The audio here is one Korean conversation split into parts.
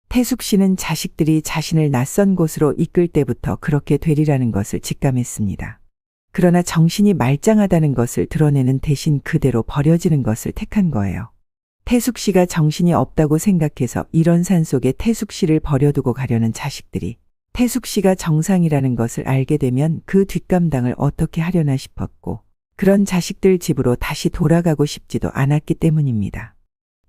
태숙 씨는 자식들이 자신을 낯선 곳으로 이끌 때부터 그렇게 되리라는 것을 직감했습니다. 그러나 정신이 말짱하다는 것을 드러내는 대신 그대로 버려지는 것을 택한 거예요. 태숙 씨가 정신이 없다고 생각해서 이런 산속에 태숙 씨를 버려두고 가려는 자식들이 태숙 씨가 정상이라는 것을 알게 되면 그 뒷감당을 어떻게 하려나 싶었고, 그런 자식들 집으로 다시 돌아가고 싶지도 않았기 때문입니다.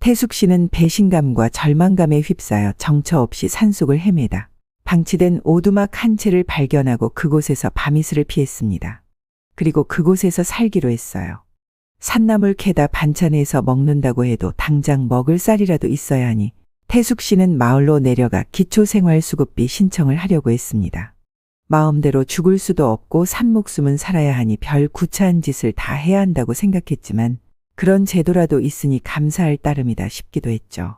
태숙 씨는 배신감과 절망감에 휩싸여 정처 없이 산속을 헤매다 방치된 오두막 한 채를 발견하고 그곳에서 밤이슬을 피했습니다. 그리고 그곳에서 살기로 했어요. 산나물 캐다 반찬해서 먹는다고 해도 당장 먹을 쌀이라도 있어야 하니 태숙 씨는 마을로 내려가 기초생활수급비 신청을 하려고 했습니다. 마음대로 죽을 수도 없고 산 목숨은 살아야 하니 별 구차한 짓을 다 해야 한다고 생각했지만 그런 제도라도 있으니 감사할 따름이다 싶기도 했죠.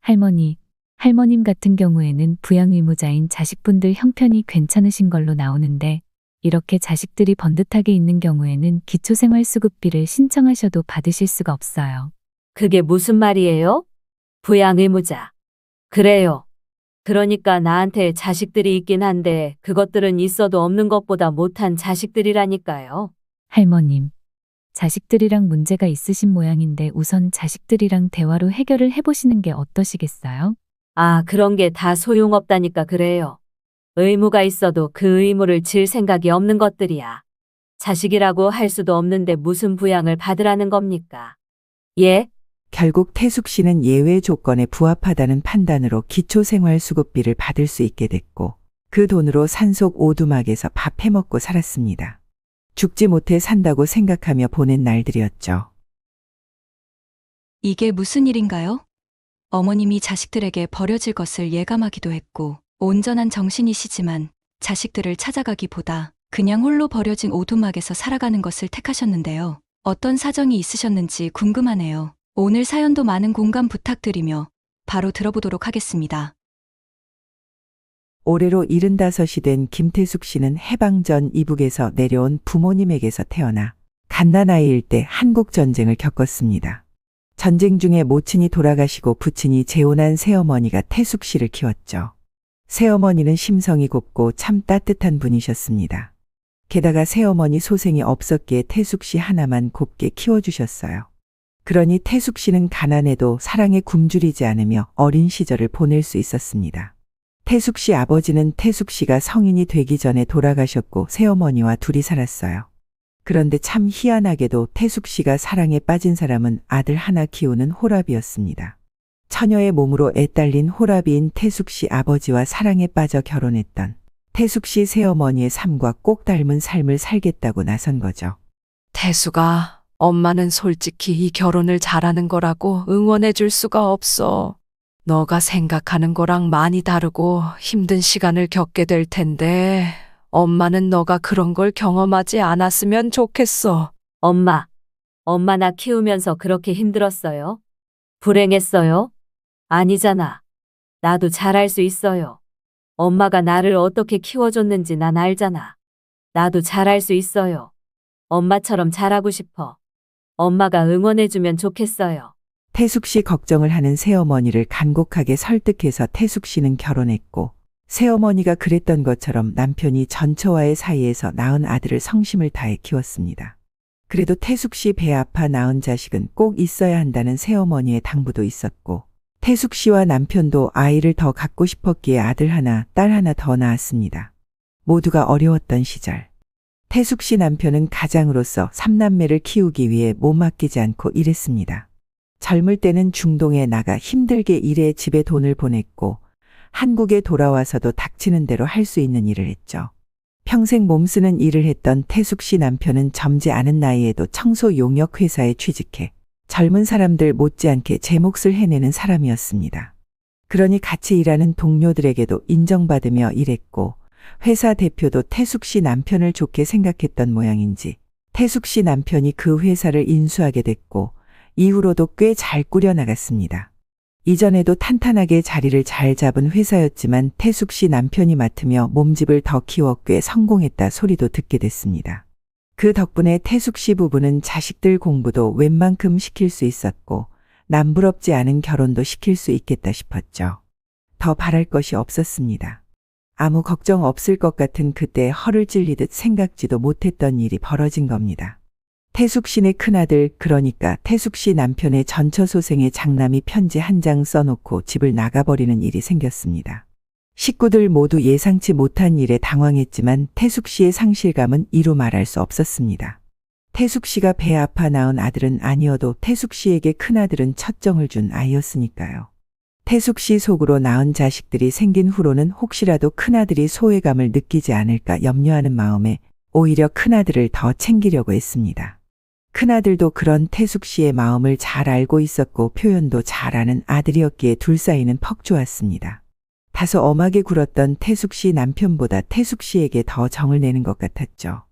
할머님 같은 경우에는 부양 의무자인 자식분들 형편이 괜찮으신 걸로 나오는데 이렇게 자식들이 번듯하게 있는 경우에는 기초생활수급비를 신청하셔도 받으실 수가 없어요. 그게 무슨 말이에요? 부양 의무자. 그래요. 그러니까 나한테 자식들이 있긴 한데 그것들은 있어도 없는 것보다 못한 자식들이라니까요. 할머님, 자식들이랑 문제가 있으신 모양인데 우선 자식들이랑 대화로 해결을 해보시는 게 어떠시겠어요? 아, 그런 게 다 소용없다니까 그래요. 의무가 있어도 그 의무를 질 생각이 없는 것들이야. 자식이라고 할 수도 없는데 무슨 부양을 받으라는 겁니까? 예? 결국 태숙 씨는 예외 조건에 부합하다는 판단으로 기초생활수급비를 받을 수 있게 됐고 그 돈으로 산속 오두막에서 밥 해먹고 살았습니다. 죽지 못해 산다고 생각하며 보낸 날들이었죠. 이게 무슨 일인가요? 어머님이 자식들에게 버려질 것을 예감하기도 했고 온전한 정신이시지만 자식들을 찾아가기보다 그냥 홀로 버려진 오두막에서 살아가는 것을 택하셨는데요. 어떤 사정이 있으셨는지 궁금하네요. 오늘 사연도 많은 공감 부탁드리며 바로 들어보도록 하겠습니다. 올해로 75이 된 김태숙 씨는 해방 전 이북에서 내려온 부모님에게서 태어나 갓난아이일 때 한국전쟁을 겪었습니다. 전쟁 중에 모친이 돌아가시고 부친이 재혼한 새어머니가 태숙 씨를 키웠죠. 새어머니는 심성이 곱고 참 따뜻한 분이셨습니다. 게다가 새어머니 소생이 없었기에 태숙 씨 하나만 곱게 키워주셨어요. 그러니 태숙 씨는 가난해도 사랑에 굶주리지 않으며 어린 시절을 보낼 수 있었습니다. 태숙 씨 아버지는 태숙 씨가 성인이 되기 전에 돌아가셨고 새어머니와 둘이 살았어요. 그런데 참 희한하게도 태숙 씨가 사랑에 빠진 사람은 아들 하나 키우는 호랍이었습니다. 처녀의 몸으로 애딸린 호랍이인 태숙 씨 아버지와 사랑에 빠져 결혼했던 태숙 씨 새어머니의 삶과 꼭 닮은 삶을 살겠다고 나선 거죠. 태숙아, 엄마는 솔직히 이 결혼을 잘하는 거라고 응원해 줄 수가 없어. 너가 생각하는 거랑 많이 다르고 힘든 시간을 겪게 될 텐데 엄마는 너가 그런 걸 경험하지 않았으면 좋겠어. 엄마 나 키우면서 그렇게 힘들었어요? 불행했어요? 아니잖아. 나도 잘할 수 있어요. 엄마가 나를 어떻게 키워줬는지 난 알잖아. 나도 잘할 수 있어요. 엄마처럼 잘하고 싶어. 엄마가 응원해주면 좋겠어요. 태숙 씨 걱정을 하는 새어머니를 간곡하게 설득해서 태숙 씨는 결혼했고 새어머니가 그랬던 것처럼 남편이 전처와의 사이에서 낳은 아들을 성심을 다해 키웠습니다. 그래도 태숙 씨 배 아파 낳은 자식은 꼭 있어야 한다는 새어머니의 당부도 있었고 태숙 씨와 남편도 아이를 더 갖고 싶었기에 아들 하나, 딸 하나 더 낳았습니다. 모두가 어려웠던 시절. 태숙 씨 남편은 가장으로서 3남매를 키우기 위해 몸 아끼지 않고 일했습니다. 젊을 때는 중동에 나가 힘들게 일해 집에 돈을 보냈고 한국에 돌아와서도 닥치는 대로 할 수 있는 일을 했죠. 평생 몸쓰는 일을 했던 태숙 씨 남편은 젊지 않은 나이에도 청소 용역 회사에 취직해 젊은 사람들 못지않게 제 몫을 해내는 사람이었습니다. 그러니 같이 일하는 동료들에게도 인정받으며 일했고 회사 대표도 태숙 씨 남편을 좋게 생각했던 모양인지 태숙 씨 남편이 그 회사를 인수하게 됐고 이후로도 꽤 잘 꾸려나갔습니다. 이전에도 탄탄하게 자리를 잘 잡은 회사였지만 태숙 씨 남편이 맡으며 몸집을 더 키워 꽤 성공했다 소리도 듣게 됐습니다. 그 덕분에 태숙 씨 부부는 자식들 공부도 웬만큼 시킬 수 있었고 남부럽지 않은 결혼도 시킬 수 있겠다 싶었죠. 더 바랄 것이 없었습니다. 아무 걱정 없을 것 같은 그때 허를 찔리듯 생각지도 못했던 일이 벌어진 겁니다. 태숙 씨네 큰아들, 그러니까 태숙 씨 남편의 전처소생의 장남이 편지 한 장 써놓고 집을 나가버리는 일이 생겼습니다. 식구들 모두 예상치 못한 일에 당황했지만 태숙 씨의 상실감은 이루 말할 수 없었습니다. 태숙 씨가 배 아파 낳은 아들은 아니어도 태숙 씨에게 큰아들은 첫 정을 준 아이였으니까요. 태숙 씨 속으로 낳은 자식들이 생긴 후로는 혹시라도 큰아들이 소외감을 느끼지 않을까 염려하는 마음에 오히려 큰아들을 더 챙기려고 했습니다. 큰아들도 그런 태숙 씨의 마음을 잘 알고 있었고 표현도 잘하는 아들이었기에 둘 사이는 퍽 좋았습니다. 다소 엄하게 굴었던 태숙 씨 남편보다 태숙 씨에게 더 정을 내는 것 같았죠.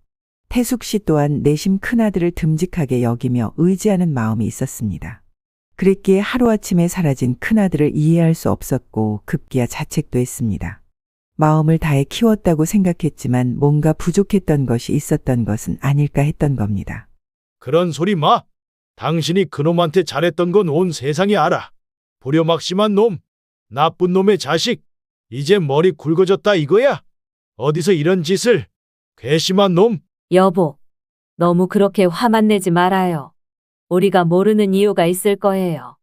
태숙 씨 또한 내심 큰아들을 듬직하게 여기며 의지하는 마음이 있었습니다. 그랬기에 하루아침에 사라진 큰아들을 이해할 수 없었고 급기야 자책도 했습니다. 마음을 다해 키웠다고 생각했지만 뭔가 부족했던 것이 있었던 것은 아닐까 했던 겁니다. 그런 소리 마. 당신이 그놈한테 잘했던 건 온 세상이 알아. 불효막심한 놈, 나쁜 놈의 자식. 이제 머리 굵어졌다 이거야? 어디서 이런 짓을? 괘씸한 놈. 여보, 너무 그렇게 화만 내지 말아요. 우리가 모르는 이유가 있을 거예요.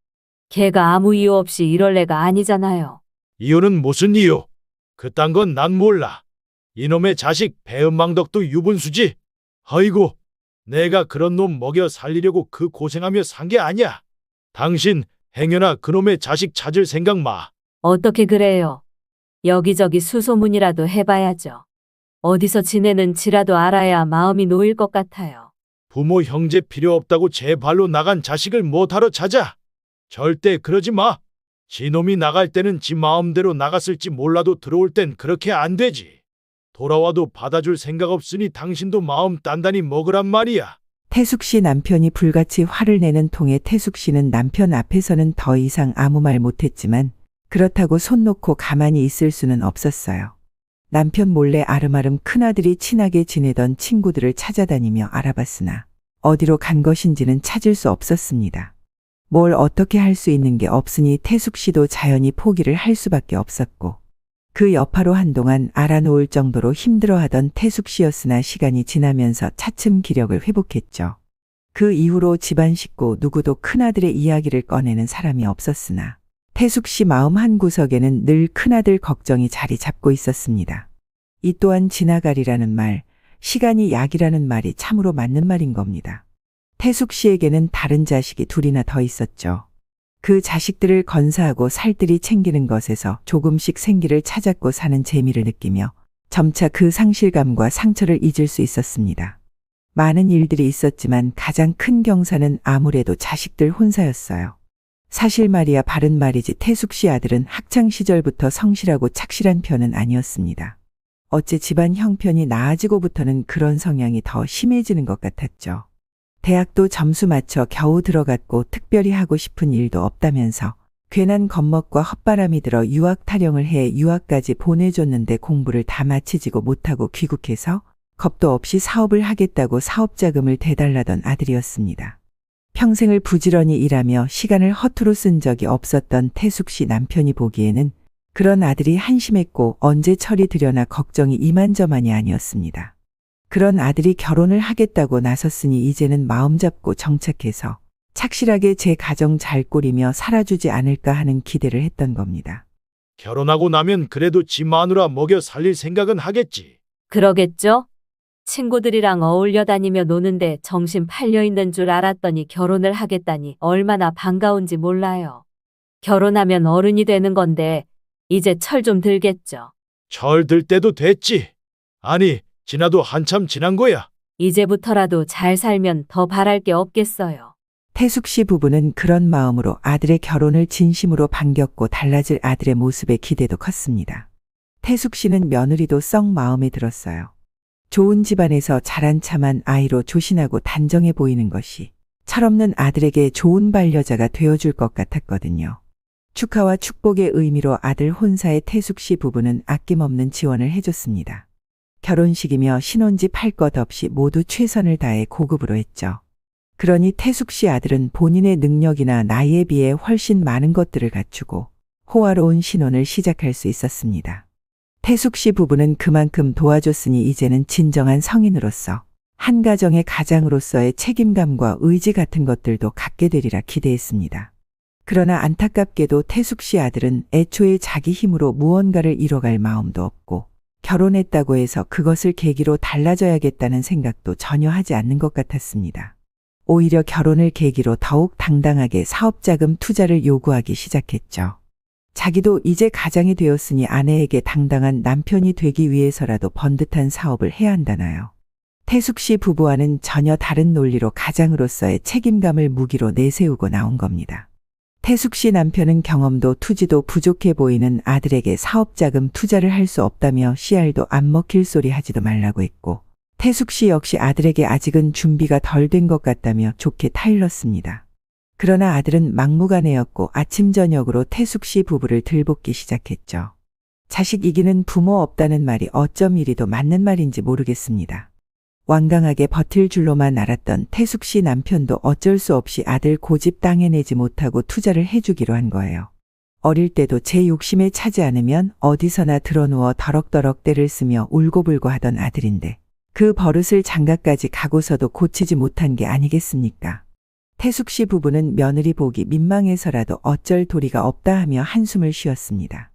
걔가 아무 이유 없이 이럴 애가 아니잖아요. 이유는 무슨 이유? 그딴 건 난 몰라. 이놈의 자식 배은망덕도 유분수지. 아이고, 내가 그런 놈 먹여 살리려고 그 고생하며 산 게 아니야. 당신 행여나 그놈의 자식 찾을 생각 마. 어떻게 그래요? 여기저기 수소문이라도 해봐야죠. 어디서 지내는지라도 알아야 마음이 놓일 것 같아요. 부모 형제 필요 없다고 제 발로 나간 자식을 못하러 찾아. 절대 그러지 마. 지놈이 나갈 때는 지 마음대로 나갔을지 몰라도 들어올 땐 그렇게 안 되지. 돌아와도 받아줄 생각 없으니 당신도 마음 단단히 먹으란 말이야. 태숙 씨 남편이 불같이 화를 내는 통에 태숙 씨는 남편 앞에서는 더 이상 아무 말 못했지만 그렇다고 손 놓고 가만히 있을 수는 없었어요. 남편 몰래 아름아름 큰아들이 친하게 지내던 친구들을 찾아다니며 알아봤으나 어디로 간 것인지는 찾을 수 없었습니다. 뭘 어떻게 할 수 있는 게 없으니 태숙 씨도 자연히 포기를 할 수밖에 없었고 그 여파로 한동안 알아놓을 정도로 힘들어하던 태숙 씨였으나 시간이 지나면서 차츰 기력을 회복했죠. 그 이후로 집안 식구 누구도 큰아들의 이야기를 꺼내는 사람이 없었으나 태숙 씨 마음 한구석에는 늘 큰아들 걱정이 자리 잡고 있었습니다. 이 또한 지나가리라는 말, 시간이 약이라는 말이 참으로 맞는 말인 겁니다. 태숙 씨에게는 다른 자식이 둘이나 더 있었죠. 그 자식들을 건사하고 살뜰히 챙기는 것에서 조금씩 생기를 찾았고 사는 재미를 느끼며 점차 그 상실감과 상처를 잊을 수 있었습니다. 많은 일들이 있었지만 가장 큰 경사는 아무래도 자식들 혼사였어요. 사실 말이야 바른 말이지 태숙 씨 아들은 학창 시절부터 성실하고 착실한 편은 아니었습니다. 어째 집안 형편이 나아지고부터는 그런 성향이 더 심해지는 것 같았죠. 대학도 점수 맞춰 겨우 들어갔고 특별히 하고 싶은 일도 없다면서 괜한 겉멋과 헛바람이 들어 유학 타령을 해 유학까지 보내줬는데 공부를 다 마치지고 못하고 귀국해서 겁도 없이 사업을 하겠다고 사업자금을 대달라던 아들이었습니다. 평생을 부지런히 일하며 시간을 허투루 쓴 적이 없었던 태숙 씨 남편이 보기에는 그런 아들이 한심했고 언제 철이 들여나 걱정이 이만저만이 아니었습니다. 그런 아들이 결혼을 하겠다고 나섰으니 이제는 마음 잡고 정착해서 착실하게 제 가정 잘 꾸리며 살아주지 않을까 하는 기대를 했던 겁니다. 결혼하고 나면 그래도 지 마누라 먹여 살릴 생각은 하겠지. 그러겠죠? 친구들이랑 어울려 다니며 노는데 정신 팔려 있는 줄 알았더니 결혼을 하겠다니 얼마나 반가운지 몰라요. 결혼하면 어른이 되는 건데 이제 철 좀 들겠죠. 철 들 때도 됐지. 아니, 지나도 한참 지난 거야. 이제부터라도 잘 살면 더 바랄 게 없겠어요. 태숙 씨 부부는 그런 마음으로 아들의 결혼을 진심으로 반겼고 달라질 아들의 모습에 기대도 컸습니다. 태숙 씨는 며느리도 썩 마음에 들었어요. 좋은 집안에서 자란 참한 아이로 조신하고 단정해 보이는 것이 철없는 아들에게 좋은 반려자가 되어줄 것 같았거든요. 축하와 축복의 의미로 아들 혼사의 태숙 씨 부부는 아낌없는 지원을 해줬습니다. 결혼식이며 신혼집 할 것 없이 모두 최선을 다해 고급으로 했죠. 그러니 태숙 씨 아들은 본인의 능력이나 나이에 비해 훨씬 많은 것들을 갖추고 호화로운 신혼을 시작할 수 있었습니다. 태숙 씨 부부는 그만큼 도와줬으니 이제는 진정한 성인으로서 한 가정의 가장으로서의 책임감과 의지 같은 것들도 갖게 되리라 기대했습니다. 그러나 안타깝게도 태숙 씨 아들은 애초에 자기 힘으로 무언가를 이뤄갈 마음도 없고 결혼했다고 해서 그것을 계기로 달라져야겠다는 생각도 전혀 하지 않는 것 같았습니다. 오히려 결혼을 계기로 더욱 당당하게 사업자금 투자를 요구하기 시작했죠. 자기도 이제 가장이 되었으니 아내에게 당당한 남편이 되기 위해서라도 번듯한 사업을 해야 한다나요. 태숙 씨 부부와는 전혀 다른 논리로 가장으로서의 책임감을 무기로 내세우고 나온 겁니다. 태숙 씨 남편은 경험도 투지도 부족해 보이는 아들에게 사업자금 투자를 할 수 없다며 씨알도 안 먹힐 소리 하지도 말라고 했고, 태숙 씨 역시 아들에게 아직은 준비가 덜 된 것 같다며 좋게 타일렀습니다. 그러나 아들은 막무가내였고 아침 저녁으로 태숙 씨 부부를 들볶기 시작했죠. 자식 이기는 부모 없다는 말이 어쩜 이리도 맞는 말인지 모르겠습니다. 완강하게 버틸 줄로만 알았던 태숙 씨 남편도 어쩔 수 없이 아들 고집 당해내지 못하고 투자를 해주기로 한 거예요. 어릴 때도 제 욕심에 차지 않으면 어디서나 드러누워 더럭더럭 때를 쓰며 울고불고 하던 아들인데 그 버릇을 장가까지 가고서도 고치지 못한 게 아니겠습니까? 태숙 씨 부부는 며느리 보기 민망해서라도 어쩔 도리가 없다 하며 한숨을 쉬었습니다.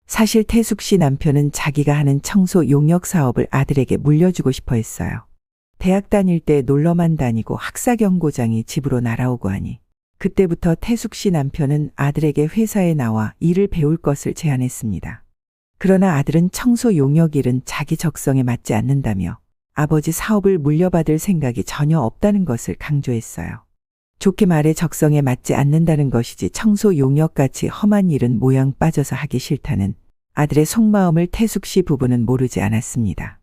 사실 태숙 씨 남편은 자기가 하는 청소 용역 사업을 아들에게 물려주고 싶어 했어요. 대학 다닐 때 놀러만 다니고 학사경고장이 집으로 날아오고 하니 그때부터 태숙 씨 남편은 아들에게 회사에 나와 일을 배울 것을 제안했습니다. 그러나 아들은 청소 용역 일은 자기 적성에 맞지 않는다며 아버지 사업을 물려받을 생각이 전혀 없다는 것을 강조했어요. 좋게 말해 적성에 맞지 않는다는 것이지 청소 용역같이 험한 일은 모양 빠져서 하기 싫다는 아들의 속마음을 태숙 씨 부부는 모르지 않았습니다.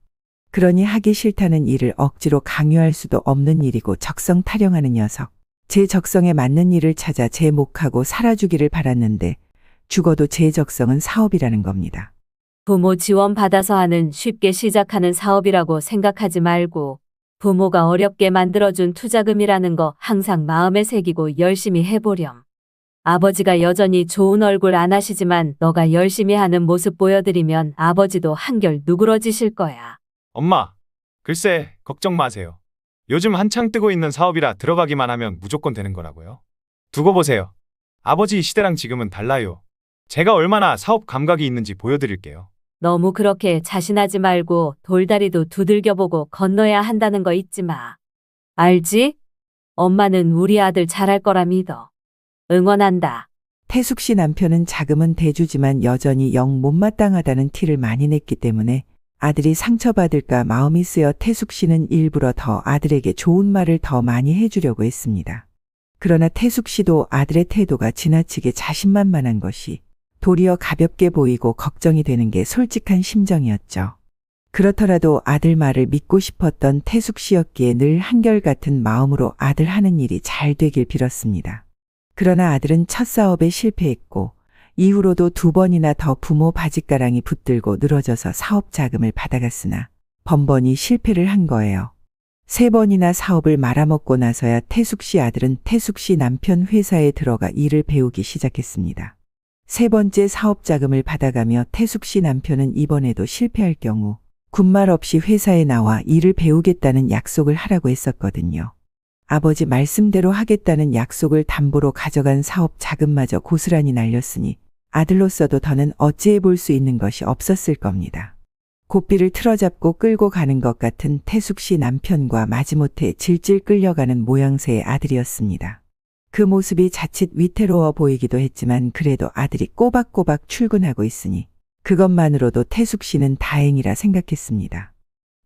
그러니 하기 싫다는 일을 억지로 강요할 수도 없는 일이고 적성 타령하는 녀석. 제 적성에 맞는 일을 찾아 제 몫하고 살아주기를 바랐는데 죽어도 제 적성은 사업이라는 겁니다. 부모 지원 받아서 하는 쉽게 시작하는 사업이라고 생각하지 말고 부모가 어렵게 만들어준 투자금이라는 거 항상 마음에 새기고 열심히 해보렴. 아버지가 여전히 좋은 얼굴 안 하시지만 너가 열심히 하는 모습 보여드리면 아버지도 한결 누그러지실 거야. 엄마, 글쎄, 걱정 마세요. 요즘 한창 뜨고 있는 사업이라 들어가기만 하면 무조건 되는 거라고요. 두고 보세요. 아버지 시대랑 지금은 달라요. 제가 얼마나 사업 감각이 있는지 보여드릴게요. 너무 그렇게 자신하지 말고 돌다리도 두들겨보고 건너야 한다는 거 잊지 마. 알지? 엄마는 우리 아들 잘할 거라 믿어. 응원한다. 태숙 씨 남편은 자금은 대주지만 여전히 영 못마땅하다는 티를 많이 냈기 때문에 아들이 상처받을까 마음이 쓰여 태숙 씨는 일부러 더 아들에게 좋은 말을 더 많이 해주려고 했습니다. 그러나 태숙 씨도 아들의 태도가 지나치게 자신만만한 것이 도리어 가볍게 보이고 걱정이 되는 게 솔직한 심정이었죠. 그렇더라도 아들 말을 믿고 싶었던 태숙 씨였기에 늘 한결같은 마음으로 아들 하는 일이 잘 되길 빌었습니다. 그러나 아들은 첫 사업에 실패했고 이후로도 2번이나 더 부모 바짓가랑이 붙들고 늘어져서 사업 자금을 받아갔으나 번번이 실패를 한 거예요. 3번이나 사업을 말아먹고 나서야 태숙 씨 아들은 태숙 씨 남편 회사에 들어가 일을 배우기 시작했습니다. 3번째 사업 자금을 받아가며 태숙 씨 남편은 이번에도 실패할 경우 군말 없이 회사에 나와 일을 배우겠다는 약속을 하라고 했었거든요. 아버지 말씀대로 하겠다는 약속을 담보로 가져간 사업 자금마저 고스란히 날렸으니 아들로서도 더는 어찌해 볼 수 있는 것이 없었을 겁니다. 고삐를 틀어잡고 끌고 가는 것 같은 태숙 씨 남편과 마지못해 질질 끌려가는 모양새의 아들이었습니다. 그 모습이 자칫 위태로워 보이기도 했지만 그래도 아들이 꼬박꼬박 출근하고 있으니 그것만으로도 태숙 씨는 다행이라 생각했습니다.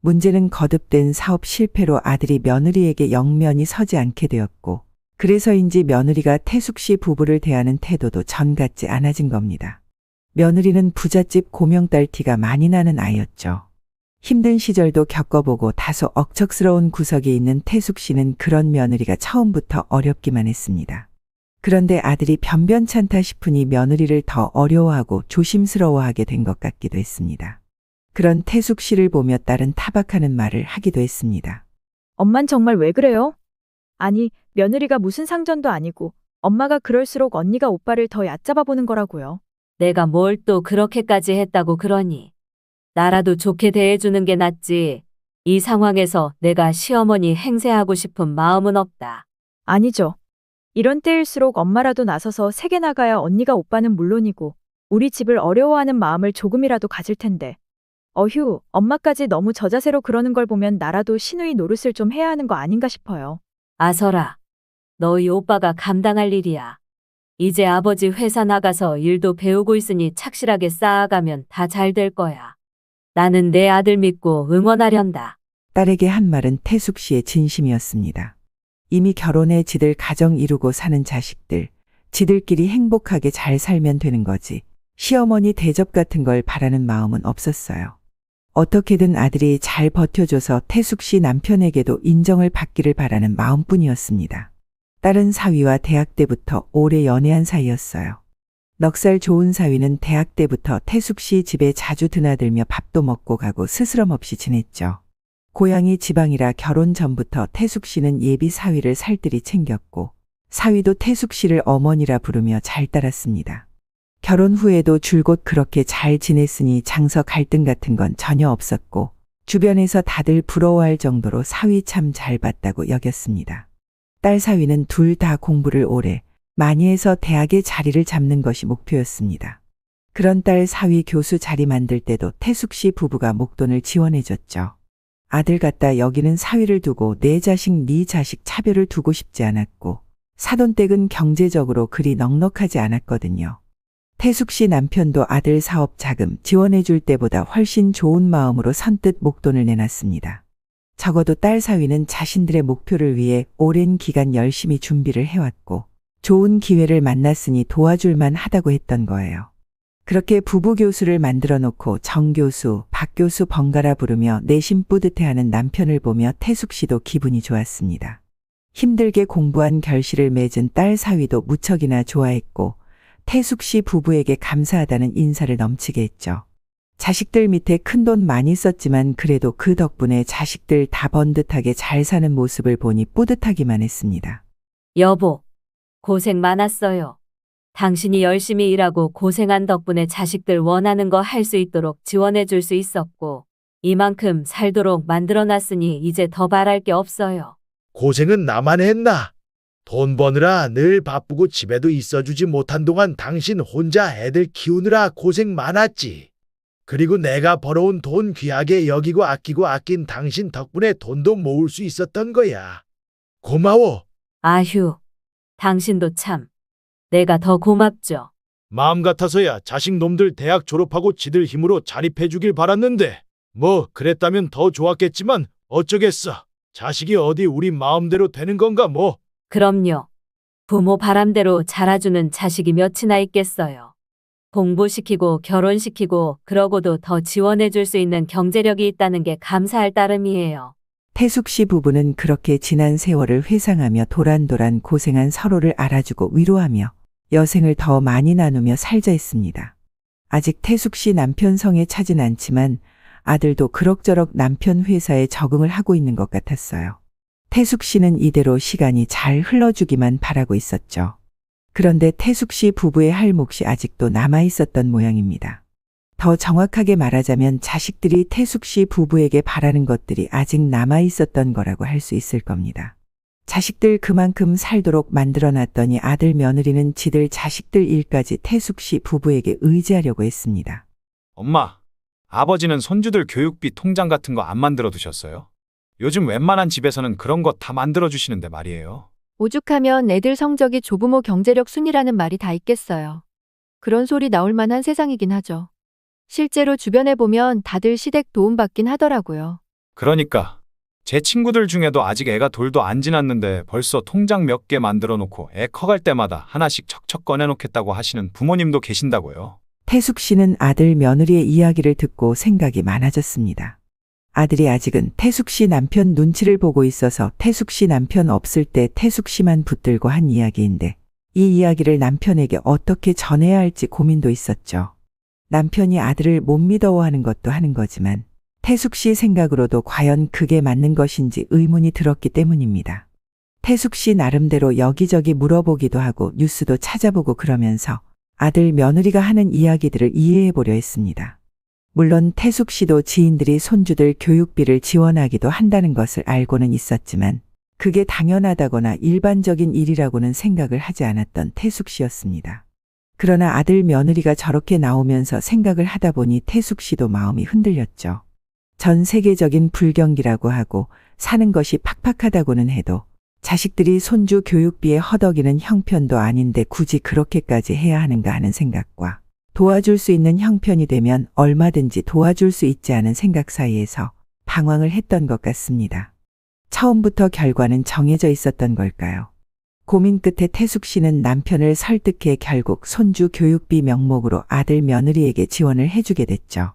문제는 거듭된 사업 실패로 아들이 며느리에게 영면이 서지 않게 되었고 그래서인지 며느리가 태숙 씨 부부를 대하는 태도도 전 같지 않아진 겁니다. 며느리는 부잣집 고명딸 티가 많이 나는 아이였죠. 힘든 시절도 겪어보고 다소 억척스러운 구석이 있는 태숙 씨는 그런 며느리가 처음부터 어렵기만 했습니다. 그런데 아들이 변변찮다 싶으니 며느리를 더 어려워하고 조심스러워하게 된 것 같기도 했습니다. 그런 태숙 씨를 보며 딸은 타박하는 말을 하기도 했습니다. 엄만 정말 왜 그래요? 아니, 며느리가 무슨 상전도 아니고 엄마가 그럴수록 언니가 오빠를 더 얕잡아 보는 거라고요. 내가 뭘 또 그렇게까지 했다고 그러니. 나라도 좋게 대해주는 게 낫지. 이 상황에서 내가 시어머니 행세하고 싶은 마음은 없다. 아니죠. 이런 때일수록 엄마라도 나서서 세게 나가야 언니가 오빠는 물론이고 우리 집을 어려워하는 마음을 조금이라도 가질 텐데. 어휴, 엄마까지 너무 저자세로 그러는 걸 보면 나라도 시누이 노릇을 좀 해야 하는 거 아닌가 싶어요. 아설아, 너희 오빠가 감당할 일이야. 이제 아버지 회사 나가서 일도 배우고 있으니 착실하게 쌓아가면 다 잘 될 거야. 나는 내 아들 믿고 응원하련다. 딸에게 한 말은 태숙 씨의 진심이었습니다. 이미 결혼해 지들 가정 이루고 사는 자식들, 지들끼리 행복하게 잘 살면 되는 거지. 시어머니 대접 같은 걸 바라는 마음은 없었어요. 어떻게든 아들이 잘 버텨줘서 태숙 씨 남편에게도 인정을 받기를 바라는 마음뿐이었습니다. 딸은 사위와 대학 때부터 오래 연애한 사이였어요. 넉살 좋은 사위는 대학 때부터 태숙 씨 집에 자주 드나들며 밥도 먹고 가고 스스럼 없이 지냈죠. 고향이 지방이라 결혼 전부터 태숙 씨는 예비 사위를 살뜰히 챙겼고 사위도 태숙 씨를 어머니라 부르며 잘 따랐습니다. 결혼 후에도 줄곧 그렇게 잘 지냈으니 장서 갈등 같은 건 전혀 없었고 주변에서 다들 부러워할 정도로 사위 참 잘 봤다고 여겼습니다. 딸 사위는 둘 다 공부를 오래 많이 해서 대학에 자리를 잡는 것이 목표였습니다. 그런 딸 사위 교수 자리 만들 때도 태숙 씨 부부가 목돈을 지원해줬죠. 아들 갖다 여기는 사위를 두고 내 자식 네 자식 차별을 두고 싶지 않았고 사돈댁은 경제적으로 그리 넉넉하지 않았거든요. 태숙 씨 남편도 아들 사업 자금 지원해줄 때보다 훨씬 좋은 마음으로 선뜻 목돈을 내놨습니다. 적어도 딸 사위는 자신들의 목표를 위해 오랜 기간 열심히 준비를 해왔고 좋은 기회를 만났으니 도와줄만 하다고 했던 거예요. 그렇게 부부 교수를 만들어 놓고 정 교수, 박 교수 번갈아 부르며 내심 뿌듯해하는 남편을 보며 태숙 씨도 기분이 좋았습니다. 힘들게 공부한 결실을 맺은 딸 사위도 무척이나 좋아했고 태숙 씨 부부에게 감사하다는 인사를 넘치게 했죠. 자식들 밑에 큰돈 많이 썼지만 그래도 그 덕분에 자식들 다 번듯하게 잘 사는 모습을 보니 뿌듯하기만 했습니다. 여보, 고생 많았어요. 당신이 열심히 일하고 고생한 덕분에 자식들 원하는 거 할 수 있도록 지원해 줄 수 있었고 이만큼 살도록 만들어놨으니 이제 더 바랄 게 없어요. 고생은 나만 했나? 돈 버느라 늘 바쁘고 집에도 있어주지 못한 동안 당신 혼자 애들 키우느라 고생 많았지. 그리고 내가 벌어온 돈 귀하게 여기고 아끼고 아낀 당신 덕분에 돈도 모을 수 있었던 거야. 고마워. 아휴, 당신도 참. 내가 더 고맙죠. 마음 같아서야 자식 놈들 대학 졸업하고 지들 힘으로 자립해 주길 바랐는데 뭐 그랬다면 더 좋았겠지만 어쩌겠어. 자식이 어디 우리 마음대로 되는 건가 뭐. 그럼요. 부모 바람대로 자라주는 자식이 몇이나 있겠어요. 공부시키고 결혼시키고 그러고도 더 지원해 줄 수 있는 경제력이 있다는 게 감사할 따름이에요. 태숙 씨 부부는 그렇게 지난 세월을 회상하며 도란도란 고생한 서로를 알아주고 위로하며 여생을 더 많이 나누며 살자 했습니다. 아직 태숙 씨 남편 성에 차진 않지만 아들도 그럭저럭 남편 회사에 적응을 하고 있는 것 같았어요. 태숙 씨는 이대로 시간이 잘 흘러주기만 바라고 있었죠. 그런데 태숙 씨 부부의 할 몫이 아직도 남아 있었던 모양입니다. 더 정확하게 말하자면 자식들이 태숙 씨 부부에게 바라는 것들이 아직 남아 있었던 거라고 할 수 있을 겁니다. 자식들 그만큼 살도록 만들어놨더니 아들 며느리는 지들 자식들 일까지 태숙 씨 부부에게 의지하려고 했습니다. 엄마, 아버지는 손주들 교육비 통장 같은 거 안 만들어 두셨어요? 요즘 웬만한 집에서는 그런 거 다 만들어 주시는데 말이에요. 오죽하면 애들 성적이 조부모 경제력 순이라는 말이 다 있겠어요. 그런 소리 나올 만한 세상이긴 하죠. 실제로 주변에 보면 다들 시댁 도움받긴 하더라고요. 그러니까 제 친구들 중에도 아직 애가 돌도 안 지났는데 벌써 통장 몇 개 만들어 놓고 애 커갈 때마다 하나씩 척척 꺼내 놓겠다고 하시는 부모님도 계신다고요. 태숙 씨는 아들 며느리의 이야기를 듣고 생각이 많아졌습니다. 아들이 아직은 태숙 씨 남편 눈치를 보고 있어서 태숙 씨 남편 없을 때 태숙 씨만 붙들고 한 이야기인데 이 이야기를 남편에게 어떻게 전해야 할지 고민도 있었죠. 남편이 아들을 못 믿어하는 것도 하는 거지만 태숙 씨 생각으로도 과연 그게 맞는 것인지 의문이 들었기 때문입니다. 태숙 씨 나름대로 여기저기 물어보기도 하고 뉴스도 찾아보고 그러면서 아들 며느리가 하는 이야기들을 이해해 보려 했습니다. 물론 태숙 씨도 지인들이 손주들 교육비를 지원하기도 한다는 것을 알고는 있었지만 그게 당연하다거나 일반적인 일이라고는 생각을 하지 않았던 태숙 씨였습니다. 그러나 아들 며느리가 저렇게 나오면서 생각을 하다 보니 태숙 씨도 마음이 흔들렸죠. 전 세계적인 불경기라고 하고 사는 것이 팍팍하다고는 해도 자식들이 손주 교육비에 허덕이는 형편도 아닌데 굳이 그렇게까지 해야 하는가 하는 생각과 도와줄 수 있는 형편이 되면 얼마든지 도와줄 수 있지 않은 생각 사이에서 방황을 했던 것 같습니다. 처음부터 결과는 정해져 있었던 걸까요? 고민 끝에 태숙 씨는 남편을 설득해 결국 손주 교육비 명목으로 아들 며느리에게 지원을 해주게 됐죠.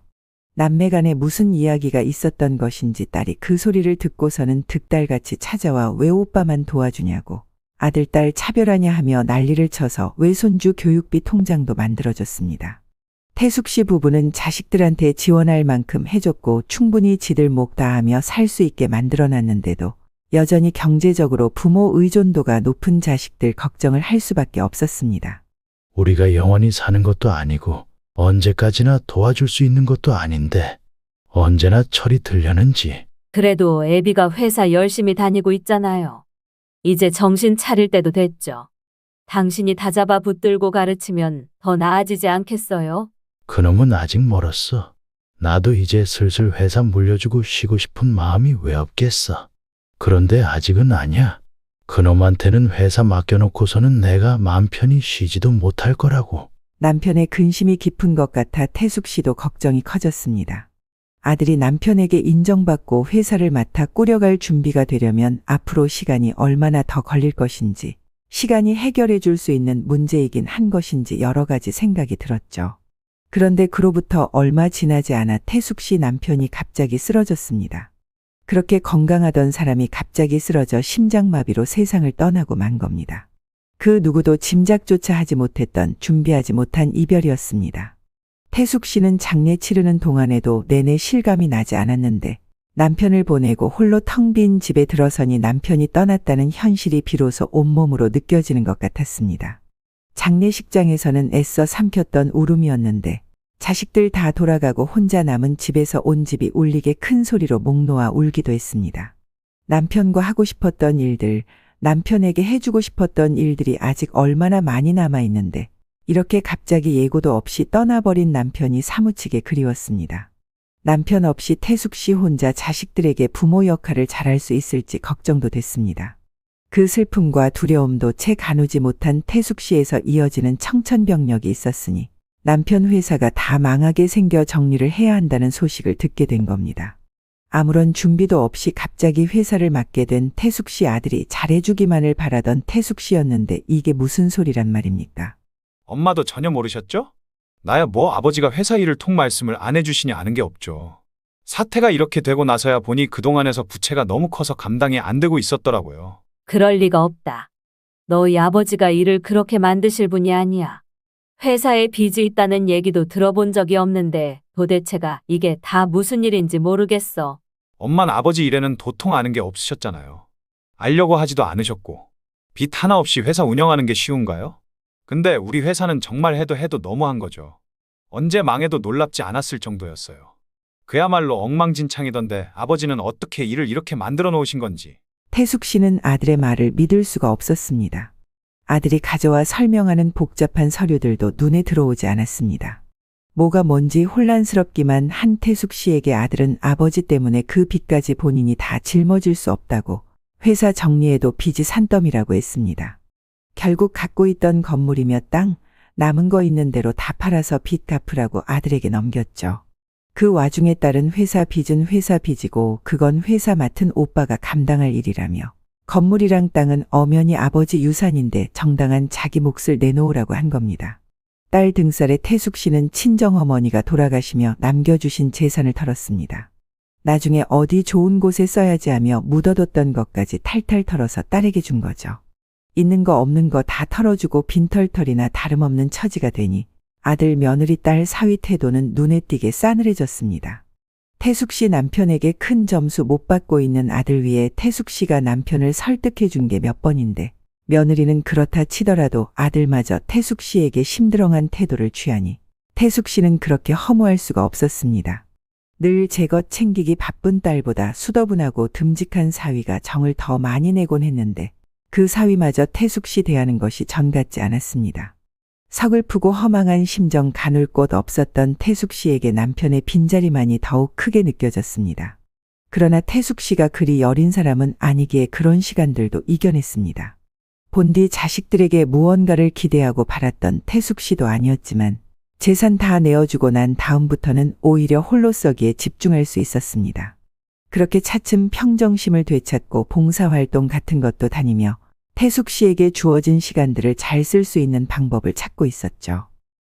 남매 간에 무슨 이야기가 있었던 것인지 딸이 그 소리를 듣고서는 득달같이 찾아와 왜 오빠만 도와주냐고 아들 딸 차별하냐 하며 난리를 쳐서 외손주 교육비 통장도 만들어줬습니다. 태숙 씨 부부는 자식들한테 지원할 만큼 해줬고 충분히 지들 목 다하며 살 수 있게 만들어놨는데도 여전히 경제적으로 부모 의존도가 높은 자식들 걱정을 할 수밖에 없었습니다. 우리가 영원히 사는 것도 아니고 언제까지나 도와줄 수 있는 것도 아닌데 언제나 철이 들려는지. 그래도 애비가 회사 열심히 다니고 있잖아요. 이제 정신 차릴 때도 됐죠. 당신이 다잡아 붙들고 가르치면 더 나아지지 않겠어요? 그놈은 아직 멀었어. 나도 이제 슬슬 회사 물려주고 쉬고 싶은 마음이 왜 없겠어. 그런데 아직은 아니야. 그놈한테는 회사 맡겨놓고서는 내가 마음 편히 쉬지도 못할 거라고. 남편의 근심이 깊은 것 같아 태숙 씨도 걱정이 커졌습니다. 아들이 남편에게 인정받고 회사를 맡아 꾸려갈 준비가 되려면 앞으로 시간이 얼마나 더 걸릴 것인지, 시간이 해결해 줄 수 있는 문제이긴 한 것인지 여러 가지 생각이 들었죠. 그런데 그로부터 얼마 지나지 않아 태숙 씨 남편이 갑자기 쓰러졌습니다. 그렇게 건강하던 사람이 갑자기 쓰러져 심장마비로 세상을 떠나고 만 겁니다. 그 누구도 짐작조차 하지 못했던 준비하지 못한 이별이었습니다. 태숙 씨는 장례 치르는 동안에도 내내 실감이 나지 않았는데 남편을 보내고 홀로 텅 빈 집에 들어서니 남편이 떠났다는 현실이 비로소 온몸으로 느껴지는 것 같았습니다. 장례식장에서는 애써 삼켰던 울음이었는데 자식들 다 돌아가고 혼자 남은 집에서 온 집이 울리게 큰 소리로 목 놓아 울기도 했습니다. 남편과 하고 싶었던 일들, 남편에게 해주고 싶었던 일들이 아직 얼마나 많이 남아있는데 이렇게 갑자기 예고도 없이 떠나버린 남편이 사무치게 그리웠습니다. 남편 없이 태숙 씨 혼자 자식들에게 부모 역할을 잘할 수 있을지 걱정도 됐습니다. 그 슬픔과 두려움도 채 가누지 못한 태숙 씨에서 이어지는 청천벽력이 있었으니 남편 회사가 다 망하게 생겨 정리를 해야 한다는 소식을 듣게 된 겁니다. 아무런 준비도 없이 갑자기 회사를 맡게 된 태숙 씨 아들이 잘해주기만을 바라던 태숙 씨였는데 이게 무슨 소리란 말입니까? 엄마도 전혀 모르셨죠? 나야 뭐 아버지가 회사 일을 통 말씀을 안 해주시니 아는 게 없죠. 사태가 이렇게 되고 나서야 보니 그동안에서 부채가 너무 커서 감당이 안 되고 있었더라고요. 그럴 리가 없다. 너희 아버지가 일을 그렇게 만드실 분이 아니야. 회사에 빚이 있다는 얘기도 들어본 적이 없는데 도대체가 이게 다 무슨 일인지 모르겠어. 엄만 아버지 일에는 도통 아는 게 없으셨잖아요. 알려고 하지도 않으셨고. 빚 하나 없이 회사 운영하는 게 쉬운가요? 근데 우리 회사는 정말 해도 너무한 거죠. 언제 망해도 놀랍지 않았을 정도였어요. 그야말로 엉망진창이던데 아버지는 어떻게 일을 이렇게 만들어 놓으신 건지. 태숙 씨는 아들의 말을 믿을 수가 없었습니다. 아들이 가져와 설명하는 복잡한 서류들도 눈에 들어오지 않았습니다. 뭐가 뭔지 혼란스럽기만 한 태숙 씨에게 아들은 아버지 때문에 그 빚까지 본인이 다 짊어질 수 없다고 회사 정리해도 빚이 산더미라고 했습니다. 결국 갖고 있던 건물이며 땅, 남은 거 있는 대로 다 팔아서 빚 갚으라고 아들에게 넘겼죠. 그 와중에 딸은 회사 빚은 회사 빚이고 그건 회사 맡은 오빠가 감당할 일이라며 건물이랑 땅은 엄연히 아버지 유산인데 정당한 자기 몫을 내놓으라고 한 겁니다. 딸 등살에 태숙 씨는 친정어머니가 돌아가시며 남겨주신 재산을 털었습니다. 나중에 어디 좋은 곳에 써야지 하며 묻어뒀던 것까지 탈탈 털어서 딸에게 준 거죠. 있는 거 없는 거 다 털어주고 빈털털이나 다름없는 처지가 되니 아들, 며느리, 딸 사위 태도는 눈에 띄게 싸늘해졌습니다. 태숙 씨 남편에게 큰 점수 못 받고 있는 아들 위해 태숙 씨가 남편을 설득해 준 게 몇 번인데 며느리는 그렇다 치더라도 아들마저 태숙 씨에게 심드렁한 태도를 취하니 태숙 씨는 그렇게 허무할 수가 없었습니다. 늘 제 것 챙기기 바쁜 딸보다 수더분하고 듬직한 사위가 정을 더 많이 내곤 했는데 그 사위마저 태숙 씨 대하는 것이 전 같지 않았습니다. 서글프고 허망한 심정 가눌 곳 없었던 태숙 씨에게 남편의 빈자리만이 더욱 크게 느껴졌습니다. 그러나 태숙 씨가 그리 여린 사람은 아니기에 그런 시간들도 이겨냈습니다. 본디 자식들에게 무언가를 기대하고 바랐던 태숙 씨도 아니었지만 재산 다 내어주고 난 다음부터는 오히려 홀로 썩기에 집중할 수 있었습니다. 그렇게 차츰 평정심을 되찾고 봉사활동 같은 것도 다니며 태숙 씨에게 주어진 시간들을 잘 쓸 수 있는 방법을 찾고 있었죠.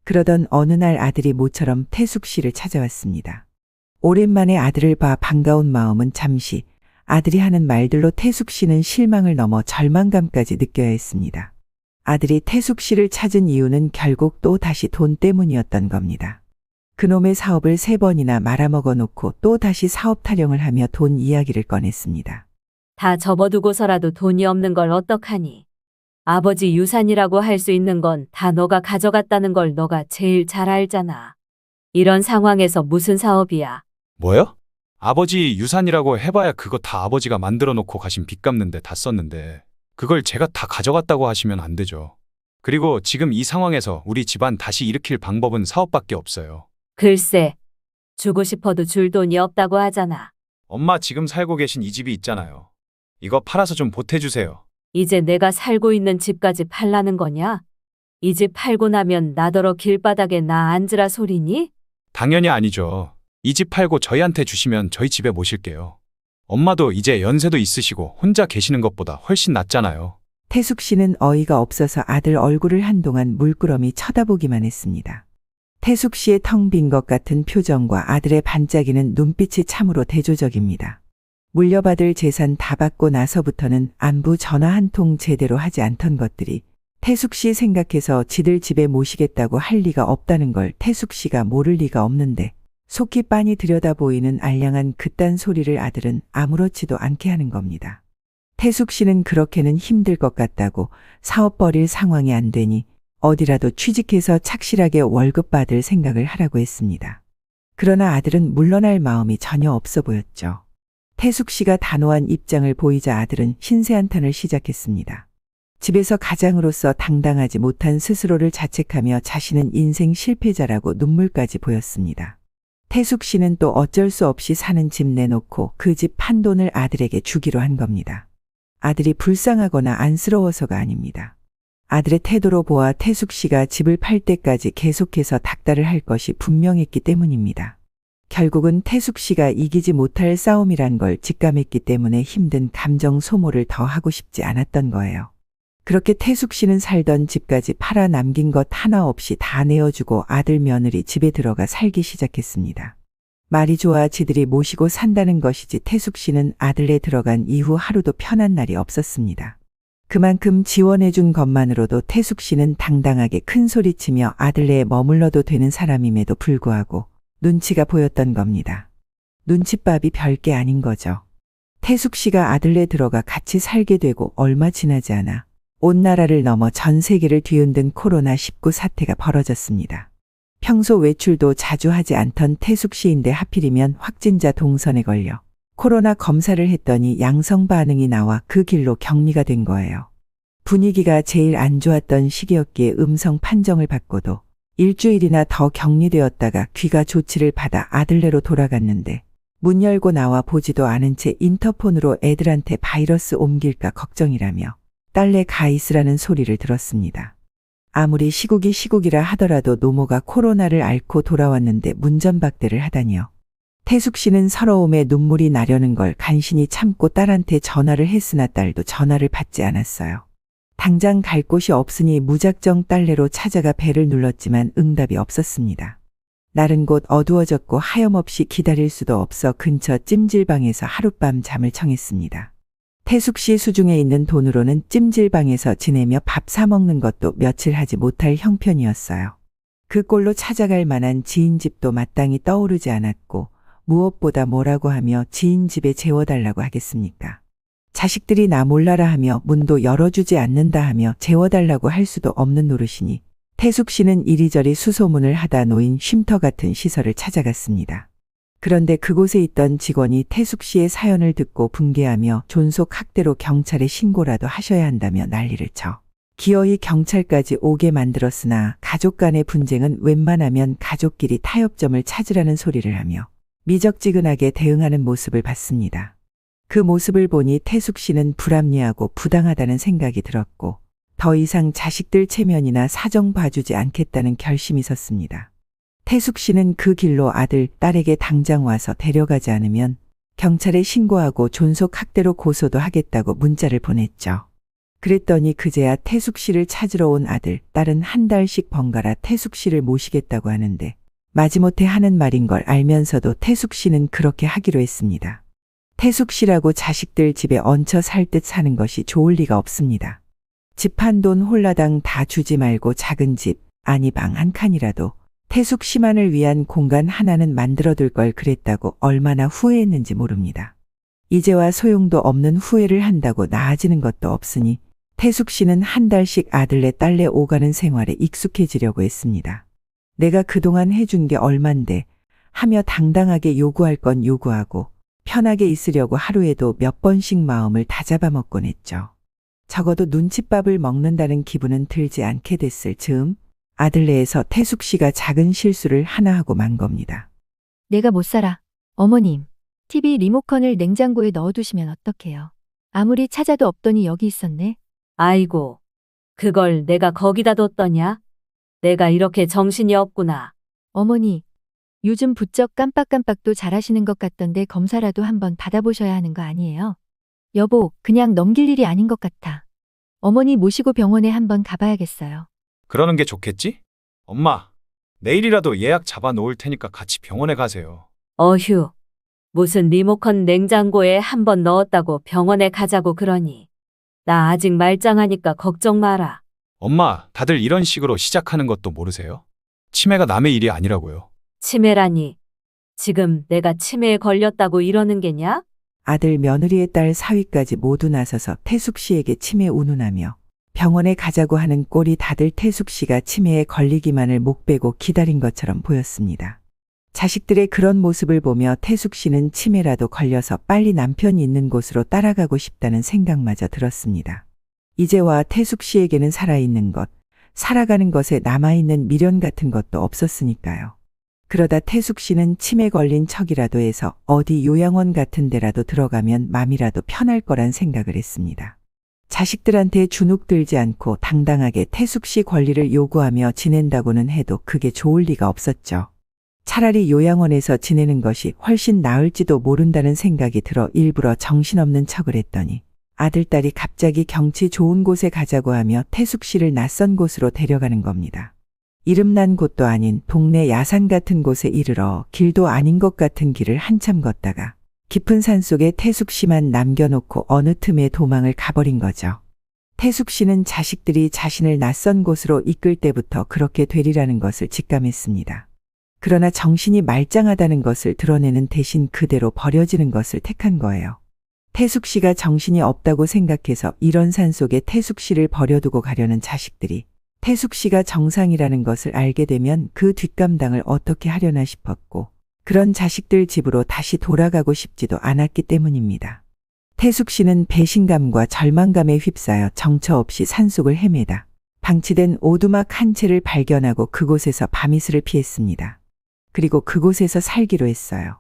그러던 어느 날 아들이 모처럼 태숙 씨를 찾아왔습니다. 오랜만에 아들을 봐 반가운 마음은 잠시 아들이 하는 말들로 태숙 씨는 실망을 넘어 절망감까지 느껴야 했습니다. 아들이 태숙 씨를 찾은 이유는 결국 또 다시 돈 때문이었던 겁니다. 그놈의 사업을 3번이나 말아먹어 놓고 또 다시 사업 타령을 하며 돈 이야기를 꺼냈습니다. 다 접어두고서라도 돈이 없는 걸 어떡하니? 아버지 유산이라고 할 수 있는 건 다 너가 가져갔다는 걸 너가 제일 잘 알잖아. 이런 상황에서 무슨 사업이야? 뭐요? 아버지 유산이라고 해봐야 그거 다 아버지가 만들어 놓고 가신 빚 갚는데 다 썼는데 그걸 제가 다 가져갔다고 하시면 안 되죠. 그리고 지금 이 상황에서 우리 집안 다시 일으킬 방법은 사업밖에 없어요. 글쎄, 주고 싶어도 줄 돈이 없다고 하잖아. 엄마 지금 살고 계신 이 집이 있잖아요. 이거 팔아서 좀 보태주세요. 이제 내가 살고 있는 집까지 팔라는 거냐? 이 집 팔고 나면 나더러 길바닥에 나 앉으라 소리니? 당연히 아니죠. 이 집 팔고 저희한테 주시면 저희 집에 모실게요. 엄마도 이제 연세도 있으시고 혼자 계시는 것보다 훨씬 낫잖아요. 태숙 씨는 어이가 없어서 아들 얼굴을 한동안 물끄러미 쳐다보기만 했습니다. 태숙 씨의 텅 빈 것 같은 표정과 아들의 반짝이는 눈빛이 참으로 대조적입니다. 물려받을 재산 다 받고 나서부터는 안부 전화 한 통 제대로 하지 않던 것들이 태숙 씨 생각해서 지들 집에 모시겠다고 할 리가 없다는 걸 태숙 씨가 모를 리가 없는데 속히 빤히 들여다보이는 알량한 그딴 소리를 아들은 아무렇지도 않게 하는 겁니다. 태숙 씨는 그렇게는 힘들 것 같다고 사업 벌일 상황이 안 되니 어디라도 취직해서 착실하게 월급 받을 생각을 하라고 했습니다. 그러나 아들은 물러날 마음이 전혀 없어 보였죠. 태숙 씨가 단호한 입장을 보이자 아들은 신세한탄을 시작했습니다. 집에서 가장으로서 당당하지 못한 스스로를 자책하며 자신은 인생 실패자라고 눈물까지 보였습니다. 태숙 씨는 또 어쩔 수 없이 사는 집 내놓고 그 집 판 돈을 아들에게 주기로 한 겁니다. 아들이 불쌍하거나 안쓰러워서가 아닙니다. 아들의 태도로 보아 태숙 씨가 집을 팔 때까지 계속해서 닥달을 할 것이 분명했기 때문입니다. 결국은 태숙 씨가 이기지 못할 싸움이란 걸 직감했기 때문에 힘든 감정 소모를 더 하고 싶지 않았던 거예요. 그렇게 태숙 씨는 살던 집까지 팔아 남긴 것 하나 없이 다 내어주고 아들 며느리 집에 들어가 살기 시작했습니다. 말이 좋아 지들이 모시고 산다는 것이지 태숙 씨는 아들네 들어간 이후 하루도 편한 날이 없었습니다. 그만큼 지원해준 것만으로도 태숙 씨는 당당하게 큰 소리치며 아들네에 머물러도 되는 사람임에도 불구하고 눈치가 보였던 겁니다. 눈칫밥이 별게 아닌 거죠. 태숙 씨가 아들네 들어가 같이 살게 되고 얼마 지나지 않아 온 나라를 넘어 전 세계를 뒤흔든 코로나19 사태가 벌어졌습니다. 평소 외출도 자주 하지 않던 태숙 씨인데 하필이면 확진자 동선에 걸려 코로나 검사를 했더니 양성 반응이 나와 그 길로 격리가 된 거예요. 분위기가 제일 안 좋았던 시기였기에 음성 판정을 받고도 일주일이나 더 격리되었다가 귀가 조치를 받아 아들네로 돌아갔는데 문 열고 나와 보지도 않은 채 인터폰으로 애들한테 바이러스 옮길까 걱정이라며 딸내 가 있으라는 소리를 들었습니다. 아무리 시국이라 하더라도 노모가 코로나를 앓고 돌아왔는데 문전박대를 하다니요. 태숙 씨는 서러움에 눈물이 나려는 걸 간신히 참고 딸한테 전화를 했으나 딸도 전화를 받지 않았어요. 당장 갈 곳이 없으니 무작정 딸내로 찾아가 배를 눌렀지만 응답이 없었습니다. 날은 곧 어두워졌고 하염없이 기다릴 수도 없어 근처 찜질방에서 하룻밤 잠을 청했습니다. 태숙 씨 수중에 있는 돈으로는 찜질방에서 지내며 밥 사 먹는 것도 며칠 하지 못할 형편이었어요. 그 꼴로 찾아갈 만한 지인 집도 마땅히 떠오르지 않았고 무엇보다 뭐라고 하며 지인 집에 재워달라고 하겠습니까? 자식들이 나 몰라라 하며 문도 열어주지 않는다 하며 재워달라고 할 수도 없는 노릇이니 태숙 씨는 이리저리 수소문을 하다 놓인 쉼터 같은 시설을 찾아갔습니다. 그런데 그곳에 있던 직원이 태숙 씨의 사연을 듣고 분개하며 존속 학대로 경찰에 신고라도 하셔야 한다며 난리를 쳐 기어이 경찰까지 오게 만들었으나 가족 간의 분쟁은 웬만하면 가족끼리 타협점을 찾으라는 소리를 하며 미적지근하게 대응하는 모습을 봤습니다. 그 모습을 보니 태숙 씨는 불합리하고 부당하다는 생각이 들었고 더 이상 자식들 체면이나 사정 봐주지 않겠다는 결심이 섰습니다. 태숙 씨는 그 길로 아들, 딸에게 당장 와서 데려가지 않으면 경찰에 신고하고 존속 학대로 고소도 하겠다고 문자를 보냈죠. 그랬더니 그제야 태숙 씨를 찾으러 온 아들, 딸은 한 달씩 번갈아 태숙 씨를 모시겠다고 하는데 마지못해 하는 말인 걸 알면서도 태숙 씨는 그렇게 하기로 했습니다. 태숙 씨라고 자식들 집에 얹혀 살 듯 사는 것이 좋을 리가 없습니다. 집 한 돈 홀라당 다 주지 말고 작은 집, 아니 방 한 칸이라도 태숙 씨만을 위한 공간 하나는 만들어둘 걸 그랬다고 얼마나 후회했는지 모릅니다. 이제와 소용도 없는 후회를 한다고 나아지는 것도 없으니 태숙 씨는 한 달씩 아들네 딸네 오가는 생활에 익숙해지려고 했습니다. 내가 그동안 해준 게 얼만데 하며 당당하게 요구할 건 요구하고 편하게 있으려고 하루에도 몇 번씩 마음을 다잡아먹곤 했죠. 적어도 눈칫밥을 먹는다는 기분은 들지 않게 됐을 즈음 아들네에서 태숙 씨가 작은 실수를 하나 하고 만 겁니다. 내가 못 살아. 어머님, TV 리모컨을 냉장고에 넣어두시면 어떡해요? 아무리 찾아도 없더니 여기 있었네. 아이고, 그걸 내가 거기다 뒀더냐? 내가 이렇게 정신이 없구나. 어머니, 요즘 부쩍 깜빡깜빡도 잘하시는 것 같던데 검사라도 한번 받아보셔야 하는 거 아니에요? 여보, 그냥 넘길 일이 아닌 것 같아. 어머니 모시고 병원에 한번 가봐야겠어요. 그러는 게 좋겠지? 엄마, 내일이라도 예약 잡아 놓을 테니까 같이 병원에 가세요. 어휴, 무슨 리모컨 냉장고에 한 번 넣었다고 병원에 가자고 그러니. 나 아직 말짱하니까 걱정 마라. 엄마, 다들 이런 식으로 시작하는 것도 모르세요? 치매가 남의 일이 아니라고요. 치매라니. 지금 내가 치매에 걸렸다고 이러는 게냐? 아들, 며느리의 딸, 사위까지 모두 나서서 태숙 씨에게 치매 운운하며 병원에 가자고 하는 꼴이 다들 태숙 씨가 치매에 걸리기만을 목 베고 기다린 것처럼 보였습니다. 자식들의 그런 모습을 보며 태숙 씨는 치매라도 걸려서 빨리 남편이 있는 곳으로 따라가고 싶다는 생각마저 들었습니다. 이제와 태숙 씨에게는 살아있는 것, 살아가는 것에 남아있는 미련 같은 것도 없었으니까요. 그러다 태숙 씨는 치매 걸린 척이라도 해서 어디 요양원 같은 데라도 들어가면 맘이라도 편할 거란 생각을 했습니다. 자식들한테 주눅 들지 않고 당당하게 태숙 씨 권리를 요구하며 지낸다고는 해도 그게 좋을 리가 없었죠. 차라리 요양원에서 지내는 것이 훨씬 나을지도 모른다는 생각이 들어 일부러 정신없는 척을 했더니 아들, 딸이 갑자기 경치 좋은 곳에 가자고 하며 태숙 씨를 낯선 곳으로 데려가는 겁니다. 이름난 곳도 아닌 동네 야산 같은 곳에 이르러 길도 아닌 것 같은 길을 한참 걷다가 깊은 산 속에 태숙 씨만 남겨놓고 어느 틈에 도망을 가버린 거죠. 태숙 씨는 자식들이 자신을 낯선 곳으로 이끌 때부터 그렇게 되리라는 것을 직감했습니다. 그러나 정신이 말짱하다는 것을 드러내는 대신 그대로 버려지는 것을 택한 거예요. 태숙 씨가 정신이 없다고 생각해서 이런 산 속에 태숙 씨를 버려두고 가려는 자식들이 태숙 씨가 정상이라는 것을 알게 되면 그 뒷감당을 어떻게 하려나 싶었고 그런 자식들 집으로 다시 돌아가고 싶지도 않았기 때문입니다. 태숙 씨는 배신감과 절망감에 휩싸여 정처 없이 산속을 헤매다 방치된 오두막 한 채를 발견하고 그곳에서 밤이슬을 피했습니다. 그리고 그곳에서 살기로 했어요.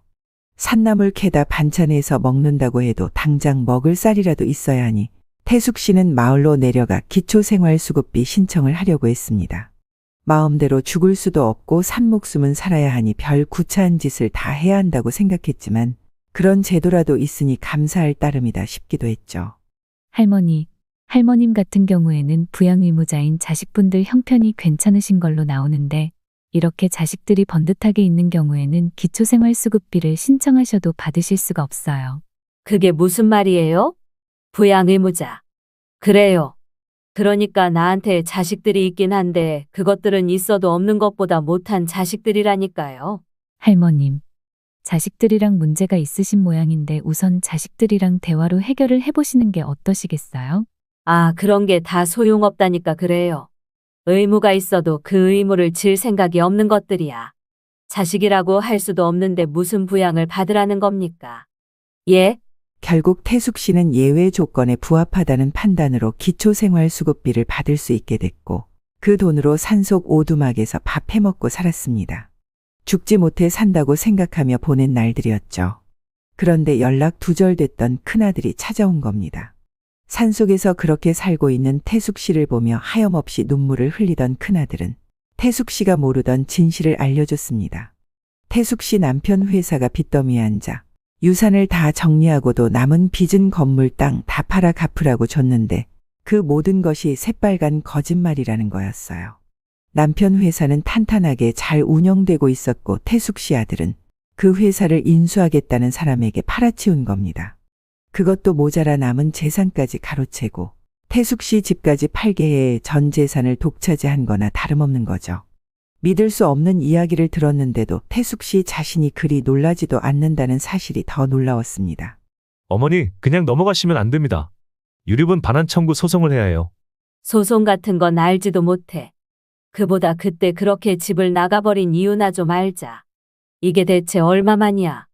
산나물 캐다 반찬해서 먹는다고 해도 당장 먹을 쌀이라도 있어야 하니 태숙 씨는 마을로 내려가 기초생활수급비 신청을 하려고 했습니다. 마음대로 죽을 수도 없고 산 목숨은 살아야 하니 별 구차한 짓을 다 해야 한다고 생각했지만 그런 제도라도 있으니 감사할 따름이다 싶기도 했죠. 할머님 같은 경우에는 부양 의무자인 자식분들 형편이 괜찮으신 걸로 나오는데 이렇게 자식들이 번듯하게 있는 경우에는 기초생활수급비를 신청하셔도 받으실 수가 없어요. 그게 무슨 말이에요? 부양의무자. 그래요. 그러니까 나한테 자식들이 있긴 한데 그것들은 있어도 없는 것보다 못한 자식들이라니까요. 할머님, 자식들이랑 문제가 있으신 모양인데 우선 자식들이랑 대화로 해결을 해보시는 게 어떠시겠어요? 아, 그런 게 다 소용없다니까 그래요. 의무가 있어도 그 의무를 질 생각이 없는 것들이야. 자식이라고 할 수도 없는데 무슨 부양을 받으라는 겁니까? 예? 결국 태숙 씨는 예외 조건에 부합하다는 판단으로 기초생활수급비를 받을 수 있게 됐고 그 돈으로 산속 오두막에서 밥 해먹고 살았습니다. 죽지 못해 산다고 생각하며 보낸 날들이었죠. 그런데 연락 두절됐던 큰아들이 찾아온 겁니다. 산속에서 그렇게 살고 있는 태숙 씨를 보며 하염없이 눈물을 흘리던 큰아들은 태숙 씨가 모르던 진실을 알려줬습니다. 태숙 씨 남편 회사가 빚더미에 앉아 유산을 다 정리하고도 남은 빚은 건물 땅 다 팔아 갚으라고 줬는데 그 모든 것이 새빨간 거짓말이라는 거였어요. 남편 회사는 탄탄하게 잘 운영되고 있었고 태숙 씨 아들은 그 회사를 인수하겠다는 사람에게 팔아치운 겁니다. 그것도 모자라 남은 재산까지 가로채고 태숙 씨 집까지 팔게 해 전 재산을 독차지한 거나 다름없는 거죠. 믿을 수 없는 이야기를 들었는데도 태숙 씨 자신이 그리 놀라지도 않는다는 사실이 더 놀라웠습니다. 어머니, 그냥 넘어가시면 안 됩니다. 유류분 반환 청구 소송을 해야 해요. 소송 같은 건 알지도 못해. 그보다 그때 그렇게 집을 나가버린 이유나 좀 알자. 이게 대체 얼마만이야?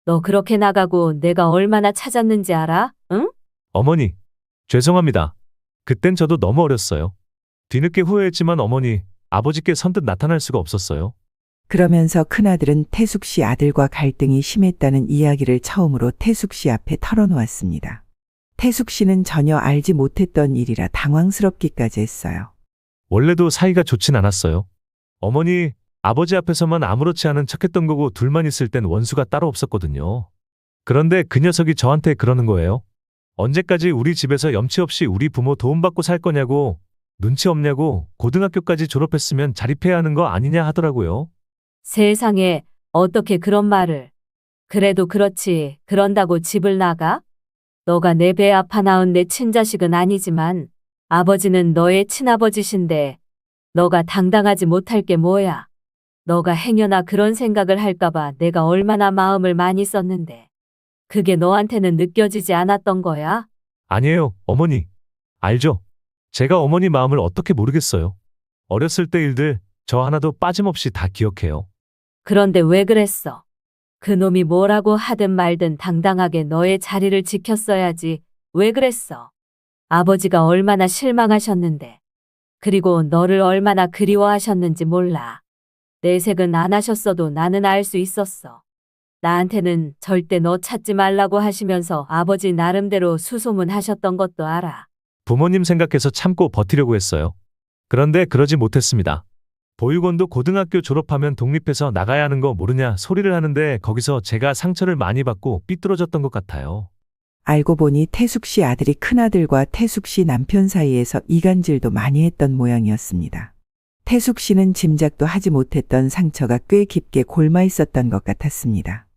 너 그렇게 나가고 내가 얼마나 찾았는지 알아? 응? 어머니, 죄송합니다. 그땐 저도 너무 어렸어요. 뒤늦게 후회했지만 어머니, 아버지께 선뜻 나타날 수가 없었어요. 그러면서 큰아들은 태숙 씨 아들과 갈등이 심했다는 이야기를 처음으로 태숙 씨 앞에 털어놓았습니다. 태숙 씨는 전혀 알지 못했던 일이라 당황스럽기까지 했어요. 원래도 사이가 좋진 않았어요. 어머니, 아버지 앞에서만 아무렇지 않은 척했던 거고 둘만 있을 땐 원수가 따로 없었거든요. 그런데 그 녀석이 저한테 그러는 거예요. 언제까지 우리 집에서 염치 없이 우리 부모 도움받고 살 거냐고, 눈치 없냐고, 고등학교까지 졸업했으면 자립해야 하는 거 아니냐 하더라고요. 세상에, 어떻게 그런 말을. 그래도 그렇지, 그런다고 집을 나가? 너가 내 배 아파 낳은 내 친자식은 아니지만 아버지는 너의 친아버지신데 너가 당당하지 못할 게 뭐야. 너가 행여나 그런 생각을 할까봐 내가 얼마나 마음을 많이 썼는데 그게 너한테는 느껴지지 않았던 거야? 아니에요, 어머니. 알죠? 제가 어머니 마음을 어떻게 모르겠어요. 어렸을 때 일들 저 하나도 빠짐없이 다 기억해요. 그런데 왜 그랬어? 그놈이 뭐라고 하든 말든 당당하게 너의 자리를 지켰어야지. 왜 그랬어? 아버지가 얼마나 실망하셨는데. 그리고 너를 얼마나 그리워하셨는지 몰라. 내색은 안 하셨어도 나는 알 수 있었어. 나한테는 절대 너 찾지 말라고 하시면서 아버지 나름대로 수소문하셨던 것도 알아. 부모님 생각해서 참고 버티려고 했어요. 그런데 그러지 못했습니다. 보육원도 고등학교 졸업하면 독립해서 나가야 하는 거 모르냐 소리를 하는데 거기서 제가 상처를 많이 받고 삐뚤어졌던 것 같아요. 알고 보니 태숙 씨 아들이 큰아들과 태숙 씨 남편 사이에서 이간질도 많이 했던 모양이었습니다. 태숙 씨는 짐작도 하지 못했던 상처가 꽤 깊게 골마 있었던 것 같았습니다.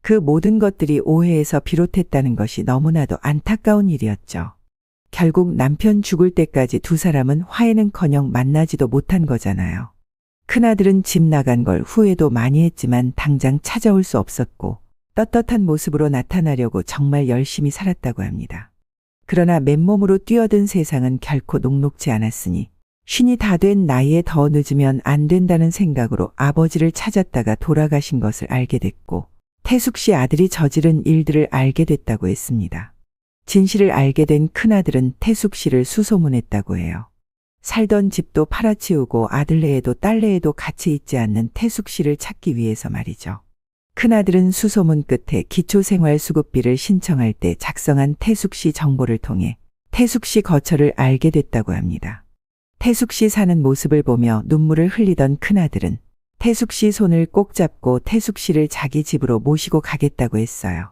그 모든 것들이 오해에서 비롯했다는 것이 너무나도 안타까운 일이었죠. 결국 남편 죽을 때까지 두 사람은 화해는커녕 만나지도 못한 거잖아요. 큰아들은 집 나간 걸 후회도 많이 했지만 당장 찾아올 수 없었고 떳떳한 모습으로 나타나려고 정말 열심히 살았다고 합니다. 그러나 맨몸으로 뛰어든 세상은 결코 녹록지 않았으니 쉰이 다 된 나이에 더 늦으면 안 된다는 생각으로 아버지를 찾았다가 돌아가신 것을 알게 됐고 태숙 씨 아들이 저지른 일들을 알게 됐다고 했습니다. 진실을 알게 된 큰아들은 태숙 씨를 수소문했다고 해요. 살던 집도 팔아치우고 아들네에도 딸네에도 같이 있지 않는 태숙 씨를 찾기 위해서 말이죠. 큰아들은 수소문 끝에 기초생활수급비를 신청할 때 작성한 태숙 씨 정보를 통해 태숙 씨 거처를 알게 됐다고 합니다. 태숙 씨 사는 모습을 보며 눈물을 흘리던 큰아들은 태숙 씨 손을 꼭 잡고 태숙 씨를 자기 집으로 모시고 가겠다고 했어요.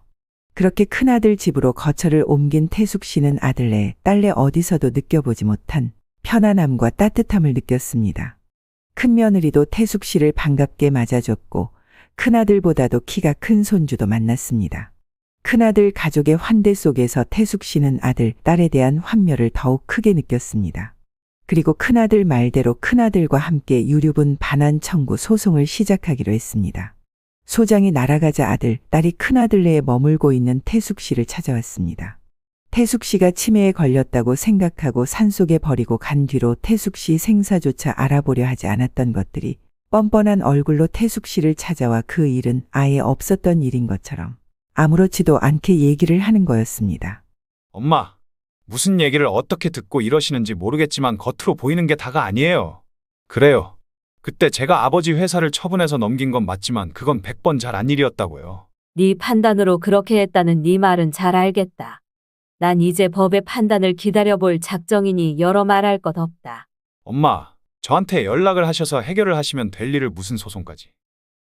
그렇게 큰아들 집으로 거처를 옮긴 태숙 씨는 아들네, 딸네 어디서도 느껴보지 못한 편안함과 따뜻함을 느꼈습니다. 큰며느리도 태숙 씨를 반갑게 맞아줬고 큰아들보다도 키가 큰 손주도 만났습니다. 큰아들 가족의 환대 속에서 태숙 씨는 아들, 딸에 대한 환멸을 더욱 크게 느꼈습니다. 그리고 큰아들 말대로 큰아들과 함께 유류분 반환 청구 소송을 시작하기로 했습니다. 소장이 날아가자 아들, 딸이 큰아들네에 머물고 있는 태숙 씨를 찾아왔습니다. 태숙 씨가 치매에 걸렸다고 생각하고 산속에 버리고 간 뒤로 태숙 씨 생사조차 알아보려 하지 않았던 것들이 뻔뻔한 얼굴로 태숙 씨를 찾아와 그 일은 아예 없었던 일인 것처럼 아무렇지도 않게 얘기를 하는 거였습니다. 엄마, 무슨 얘기를 어떻게 듣고 이러시는지 모르겠지만 겉으로 보이는 게 다가 아니에요. 그래요. 그때 제가 아버지 회사를 처분해서 넘긴 건 맞지만 그건 100번 잘한 일이었다고요. 네 판단으로 그렇게 했다는 네 말은 잘 알겠다. 난 이제 법의 판단을 기다려볼 작정이니 여러 말할 것 없다. 엄마, 저한테 연락을 하셔서 해결을 하시면 될 일을 무슨 소송까지.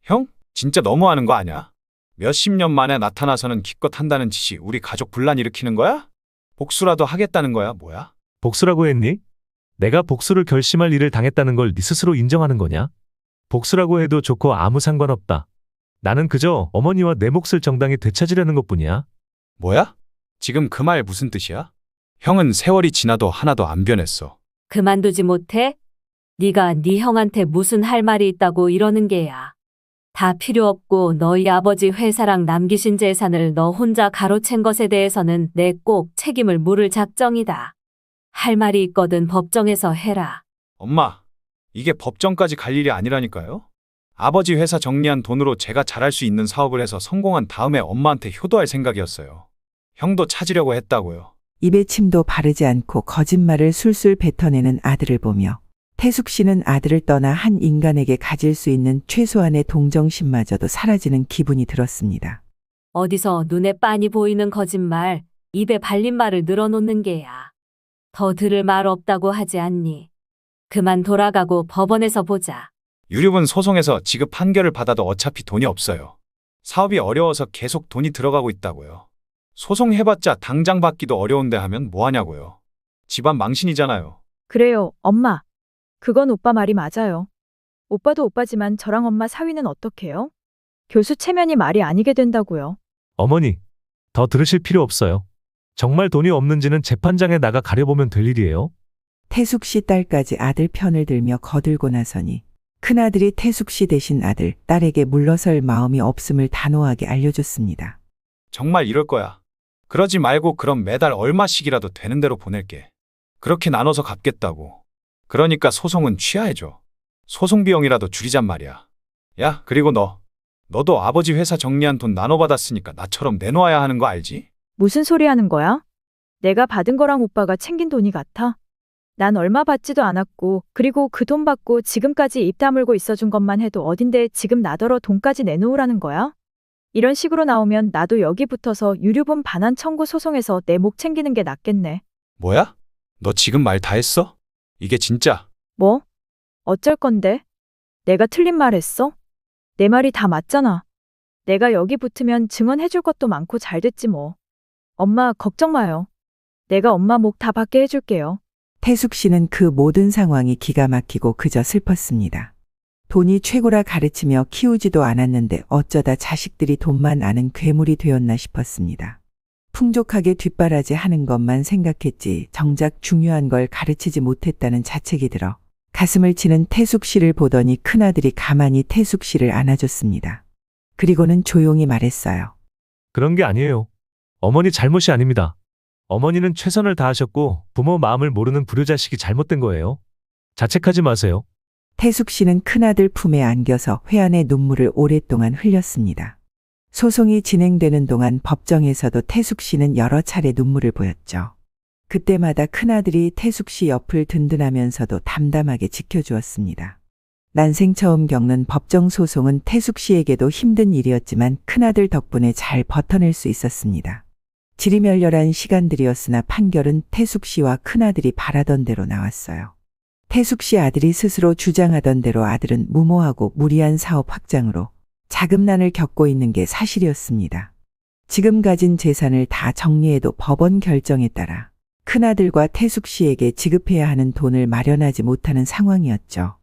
형? 진짜 너무하는 거 아니야? 몇십 년 만에 나타나서는 기껏 한다는 짓이 우리 가족 분란 일으키는 거야? 복수라도 하겠다는 거야, 뭐야? 복수라고 했니? 내가 복수를 결심할 일을 당했다는 걸 네 스스로 인정하는 거냐? 복수라고 해도 좋고 아무 상관없다. 나는 그저 어머니와 내 몫을 정당히 되찾으려는 것뿐이야. 뭐야? 지금 그 말 무슨 뜻이야? 형은 세월이 지나도 하나도 안 변했어. 그만두지 못해? 네가 네 형한테 무슨 할 말이 있다고 이러는 게야. 다 필요 없고 너희 아버지 회사랑 남기신 재산을 너 혼자 가로챈 것에 대해서는 내 꼭 책임을 물을 작정이다. 할 말이 있거든 법정에서 해라. 엄마, 이게 법정까지 갈 일이 아니라니까요? 아버지 회사 정리한 돈으로 제가 잘할 수 있는 사업을 해서 성공한 다음에 엄마한테 효도할 생각이었어요. 형도 찾으려고 했다고요. 입에 침도 바르지 않고 거짓말을 술술 뱉어내는 아들을 보며 태숙 씨는 아들을 떠나 한 인간에게 가질 수 있는 최소한의 동정심마저도 사라지는 기분이 들었습니다. 어디서 눈에 빤히 보이는 거짓말, 입에 발린 말을 늘어놓는 게야. 더 들을 말 없다고 하지 않니? 그만 돌아가고 법원에서 보자. 유류분 소송에서 지급 판결을 받아도 어차피 돈이 없어요. 사업이 어려워서 계속 돈이 들어가고 있다고요. 소송해봤자 당장 받기도 어려운데 하면 뭐하냐고요. 집안 망신이잖아요. 그래요, 엄마. 그건 오빠 말이 맞아요. 오빠도 오빠지만 저랑 엄마 사위는 어떡해요? 교수 체면이 말이 아니게 된다고요. 어머니, 더 들으실 필요 없어요. 정말 돈이 없는지는 재판장에 나가 가려보면 될 일이에요. 태숙 씨 딸까지 아들 편을 들며 거들고 나서니 큰아들이 태숙 씨 대신 아들, 딸에게 물러설 마음이 없음을 단호하게 알려줬습니다. 정말 이럴 거야. 그러지 말고 그럼 매달 얼마씩이라도 되는 대로 보낼게. 그렇게 나눠서 갚겠다고. 그러니까 소송은 취하해줘. 소송 비용이라도 줄이잔 말이야. 야, 그리고 너도 아버지 회사 정리한 돈 나눠받았으니까 나처럼 내놓아야 하는 거 알지? 무슨 소리 하는 거야? 내가 받은 거랑 오빠가 챙긴 돈이 같아? 난 얼마 받지도 않았고, 그리고 그 돈 받고 지금까지 입 다물고 있어준 것만 해도 어딘데 지금 나더러 돈까지 내놓으라는 거야? 이런 식으로 나오면 나도 여기 붙어서 유류분 반환 청구 소송에서 내 목 챙기는 게 낫겠네. 뭐야? 너 지금 말 다 했어? 이게 진짜? 뭐? 어쩔 건데? 내가 틀린 말 했어? 내 말이 다 맞잖아. 내가 여기 붙으면 증언해줄 것도 많고 잘 됐지 뭐. 엄마 걱정 마요. 내가 엄마 목 다 받게 해줄게요. 태숙 씨는 그 모든 상황이 기가 막히고 그저 슬펐습니다. 돈이 최고라 가르치며 키우지도 않았는데 어쩌다 자식들이 돈만 아는 괴물이 되었나 싶었습니다. 풍족하게 뒷바라지 하는 것만 생각했지 정작 중요한 걸 가르치지 못했다는 자책이 들어 가슴을 치는 태숙 씨를 보더니 큰아들이 가만히 태숙 씨를 안아줬습니다. 그리고는 조용히 말했어요. 그런 게 아니에요. 어머니 잘못이 아닙니다. 어머니는 최선을 다하셨고 부모 마음을 모르는 불효자식이 잘못된 거예요. 자책하지 마세요. 태숙 씨는 큰아들 품에 안겨서 회한의 눈물을 오랫동안 흘렸습니다. 소송이 진행되는 동안 법정에서도 태숙 씨는 여러 차례 눈물을 보였죠. 그때마다 큰아들이 태숙 씨 옆을 든든하면서도 담담하게 지켜주었습니다. 난생 처음 겪는 법정 소송은 태숙 씨에게도 힘든 일이었지만 큰아들 덕분에 잘 버텨낼 수 있었습니다. 지리멸렬한 시간들이었으나 판결은 태숙 씨와 큰아들이 바라던 대로 나왔어요. 태숙 씨 아들이 스스로 주장하던 대로 아들은 무모하고 무리한 사업 확장으로 자금난을 겪고 있는 게 사실이었습니다. 지금 가진 재산을 다 정리해도 법원 결정에 따라 큰아들과 태숙 씨에게 지급해야 하는 돈을 마련하지 못하는 상황이었죠.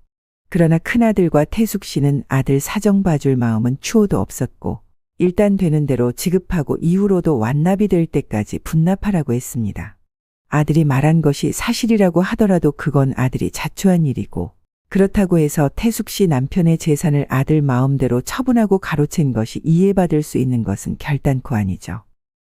그러나 큰아들과 태숙 씨는 아들 사정 봐줄 마음은 추호도 없었고 일단 되는 대로 지급하고 이후로도 완납이 될 때까지 분납하라고 했습니다. 아들이 말한 것이 사실이라고 하더라도 그건 아들이 자초한 일이고 그렇다고 해서 태숙 씨 남편의 재산을 아들 마음대로 처분하고 가로챈 것이 이해받을 수 있는 것은 결단코 아니죠.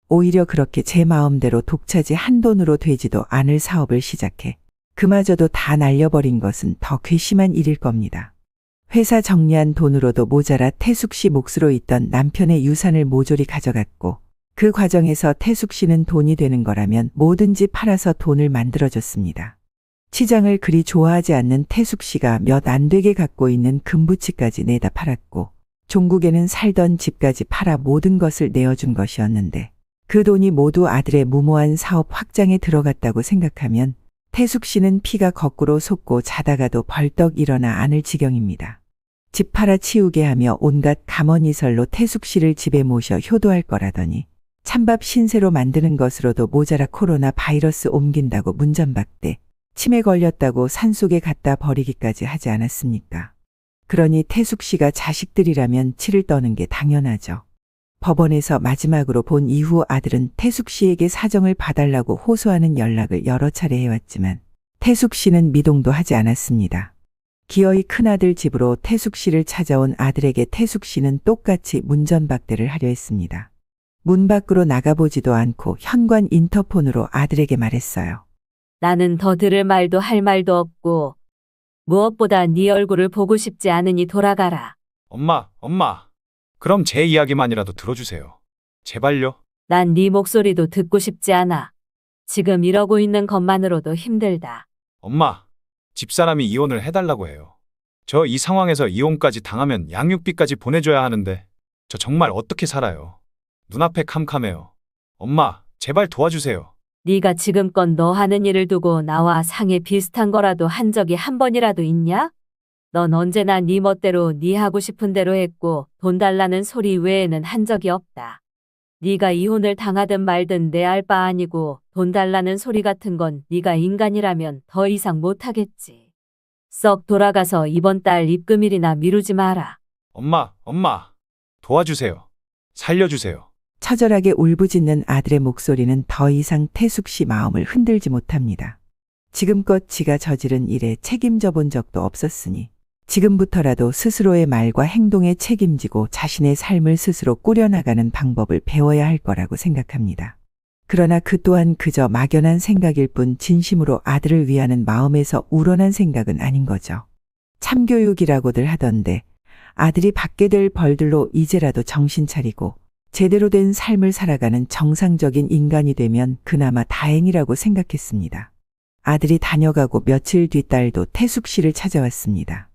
오히려 그렇게 제 마음대로 독차지 한 돈으로 되지도 않을 사업을 시작해 그마저도 다 날려버린 것은 더 괘씸한 일일 겁니다. 회사 정리한 돈으로도 모자라 태숙 씨 몫으로 있던 남편의 유산을 모조리 가져갔고 그 과정에서 태숙 씨는 돈이 되는 거라면 뭐든지 팔아서 돈을 만들어줬습니다. 치장을 그리 좋아하지 않는 태숙 씨가 몇 안 되게 갖고 있는 금부치까지 내다 팔았고 종국에는 살던 집까지 팔아 모든 것을 내어준 것이었는데 그 돈이 모두 아들의 무모한 사업 확장에 들어갔다고 생각하면 태숙 씨는 피가 거꾸로 솟고 자다가도 벌떡 일어나 않을 지경입니다. 집 팔아 치우게 하며 온갖 감언이설로 태숙 씨를 집에 모셔 효도할 거라더니 찬밥 신세로 만드는 것으로도 모자라 코로나 바이러스 옮긴다고 문전박대 치매 걸렸다고 산속에 갖다 버리기까지 하지 않았습니까? 그러니 태숙 씨가 자식들이라면 치를 떠는 게 당연하죠. 법원에서 마지막으로 본 이후 아들은 태숙 씨에게 사정을 봐달라고 호소하는 연락을 여러 차례 해왔지만 태숙 씨는 미동도 하지 않았습니다. 기어이 큰아들 집으로 태숙 씨를 찾아온 아들에게 태숙 씨는 똑같이 문전박대를 하려 했습니다. 문 밖으로 나가보지도 않고 현관 인터폰으로 아들에게 말했어요. 나는 더 들을 말도 할 말도 없고 무엇보다 네 얼굴을 보고 싶지 않으니 돌아가라. 엄마. 그럼 제 이야기만이라도 들어주세요. 제발요. 난 네 목소리도 듣고 싶지 않아. 지금 이러고 있는 것만으로도 힘들다. 엄마, 집사람이 이혼을 해달라고 해요. 저 이 상황에서 이혼까지 당하면 양육비까지 보내줘야 하는데 저 정말 어떻게 살아요? 눈앞에 캄캄해요. 엄마, 제발 도와주세요. 네가 지금껏 너 하는 일을 두고 나와 상해 비슷한 거라도 한 적이 한 번이라도 있냐? 넌 언제나 네 멋대로 네 하고 싶은 대로 했고 돈 달라는 소리 외에는 한 적이 없다. 네가 이혼을 당하든 말든 내 알 바 아니고 돈 달라는 소리 같은 건 네가 인간이라면 더 이상 못하겠지. 썩 돌아가서 이번 달 입금일이나 미루지 마라. 엄마, 도와주세요. 살려주세요. 처절하게 울부짖는 아들의 목소리는 더 이상 태숙 씨 마음을 흔들지 못합니다. 지금껏 지가 저지른 일에 책임져 본 적도 없었으니 지금부터라도 스스로의 말과 행동에 책임지고 자신의 삶을 스스로 꾸려나가는 방법을 배워야 할 거라고 생각합니다. 그러나 그 또한 그저 막연한 생각일 뿐 진심으로 아들을 위하는 마음에서 우러난 생각은 아닌 거죠. 참교육이라고들 하던데 아들이 받게 될 벌들로 이제라도 정신 차리고 제대로 된 삶을 살아가는 정상적인 인간이 되면 그나마 다행이라고 생각했습니다. 아들이 다녀가고 며칠 뒤 딸도 태숙 씨를 찾아왔습니다.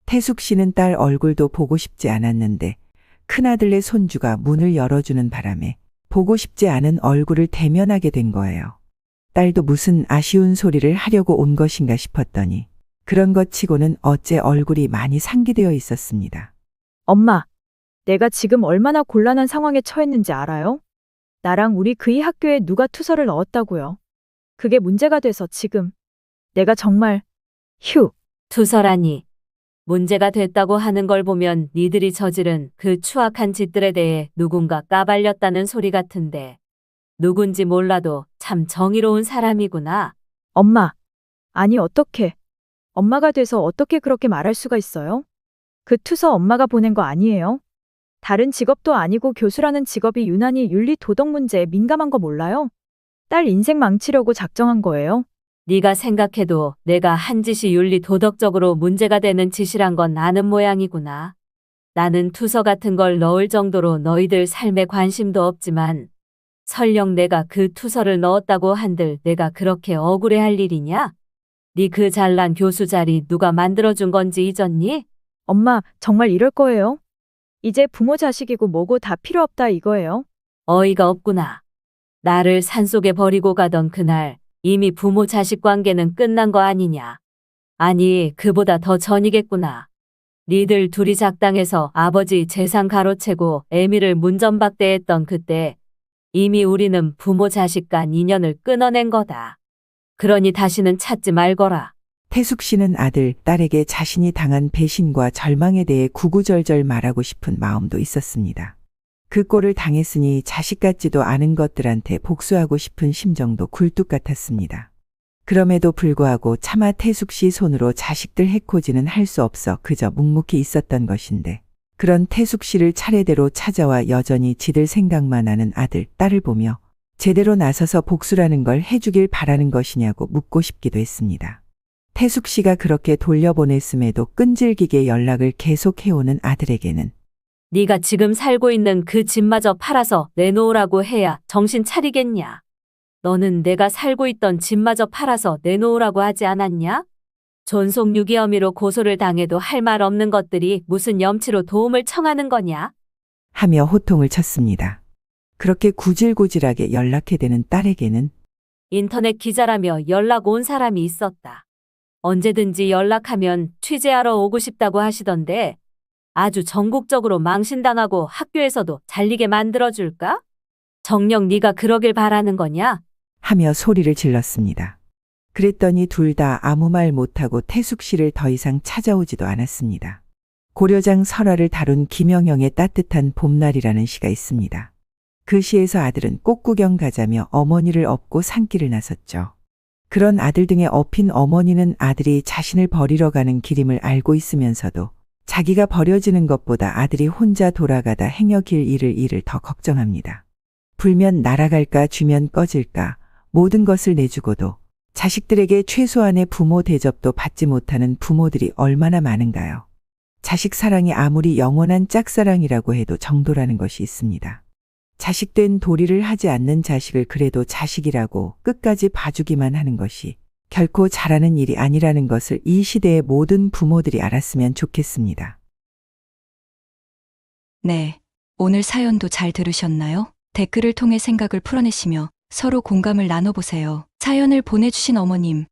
태숙 씨는 딸 얼굴도 보고 싶지 않았는데 큰아들의 손주가 문을 열어주는 바람에 보고 싶지 않은 얼굴을 대면하게 된 거예요. 딸도 무슨 아쉬운 소리를 하려고 온 것인가 싶었더니 그런 것 치고는 어째 얼굴이 많이 상기되어 있었습니다. 엄마, 내가 지금 얼마나 곤란한 상황에 처했는지 알아요? 나랑 우리 그이 학교에 누가 투서를 넣었다고요. 그게 문제가 돼서 지금 내가 정말 투서라니. 문제가 됐다고 하는 걸 보면 니들이 저지른 그 추악한 짓들에 대해 누군가 까발렸다는 소리 같은데 누군지 몰라도 참 정의로운 사람이구나. 엄마, 아니 어떻게 엄마가 돼서 어떻게 그렇게 말할 수가 있어요? 그 투서 엄마가 보낸 거 아니에요? 다른 직업도 아니고 교수라는 직업이 유난히 윤리 도덕 문제에 민감한 거 몰라요? 딸 인생 망치려고 작정한 거예요? 네가 생각해도 내가 한 짓이 윤리 도덕적으로 문제가 되는 짓이란 건 아는 모양이구나. 나는 투서 같은 걸 넣을 정도로 너희들 삶에 관심도 없지만 설령 내가 그 투서를 넣었다고 한들 내가 그렇게 억울해할 일이냐? 네 그 잘난 교수 자리 누가 만들어준 건지 잊었니? 엄마, 정말 이럴 거예요? 이제 부모 자식이고 뭐고 다 필요 없다 이거예요? 어이가 없구나. 나를 산속에 버리고 가던 그날 이미 부모 자식 관계는 끝난 거 아니냐. 아니, 그보다 더 전이겠구나. 니들 둘이 작당해서 아버지 재산 가로채고 애미를 문전박대했던 그때 이미 우리는 부모 자식 간 인연을 끊어낸 거다. 그러니 다시는 찾지 말거라. 태숙 씨는 아들, 딸에게 자신이 당한 배신과 절망에 대해 구구절절 말하고 싶은 마음도 있었습니다. 그 꼴을 당했으니 자식 같지도 않은 것들한테 복수하고 싶은 심정도 굴뚝 같았습니다. 그럼에도 불구하고 차마 태숙 씨 손으로 자식들 해코지는 할 수 없어 그저 묵묵히 있었던 것인데 그런 태숙 씨를 차례대로 찾아와 여전히 지들 생각만 하는 아들, 딸을 보며 제대로 나서서 복수라는 걸 해주길 바라는 것이냐고 묻고 싶기도 했습니다. 태숙 씨가 그렇게 돌려보냈음에도 끈질기게 연락을 계속해오는 아들에게는 네가 지금 살고 있는 그 집마저 팔아서 내놓으라고 해야 정신 차리겠냐? 너는 내가 살고 있던 집마저 팔아서 내놓으라고 하지 않았냐? 존속유기 혐의로 고소를 당해도 할 말 없는 것들이 무슨 염치로 도움을 청하는 거냐? 하며 호통을 쳤습니다. 그렇게 구질구질하게 연락해대는 딸에게는 인터넷 기자라며 연락 온 사람이 있었다. 언제든지 연락하면 취재하러 오고 싶다고 하시던데 아주 전국적으로 망신당하고 학교에서도 잘리게 만들어줄까? 정녕 네가 그러길 바라는 거냐? 하며 소리를 질렀습니다. 그랬더니 둘 다 아무 말 못하고 태숙 씨를 더 이상 찾아오지도 않았습니다. 고려장 설화를 다룬 김영영의 따뜻한 봄날이라는 시가 있습니다. 그 시에서 아들은 꽃구경 가자며 어머니를 업고 산길을 나섰죠. 그런 아들 등에 업힌 어머니는 아들이 자신을 버리러 가는 길임을 알고 있으면서도 자기가 버려지는 것보다 아들이 혼자 돌아가다 행여길 일을 더 걱정합니다. 불면 날아갈까 주면 꺼질까 모든 것을 내주고도 자식들에게 최소한의 부모 대접도 받지 못하는 부모들이 얼마나 많은가요? 자식 사랑이 아무리 영원한 짝사랑이라고 해도 정도라는 것이 있습니다. 자식된 도리를 하지 않는 자식을 그래도 자식이라고 끝까지 봐주기만 하는 것이 결코 잘하는 일이 아니라는 것을 이 시대의 모든 부모들이 알았으면 좋겠습니다. 네. 오늘 사연도 잘 들으셨나요? 댓글을 통해 생각을 풀어내시며 서로 공감을 나눠보세요. 사연을 보내주신 어머님,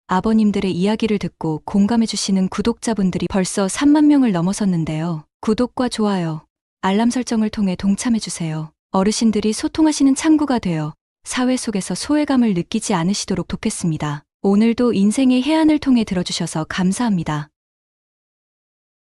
아버님들의 이야기를 듣고 공감해주시는 구독자분들이 벌써 3만 명을 넘어섰는데요. 구독과 좋아요, 알람 설정을 통해 동참해주세요. 어르신들이 소통하시는 창구가 되어 사회 속에서 소외감을 느끼지 않으시도록 돕겠습니다. 오늘도 인생의 해안을 통해 들어주셔서 감사합니다.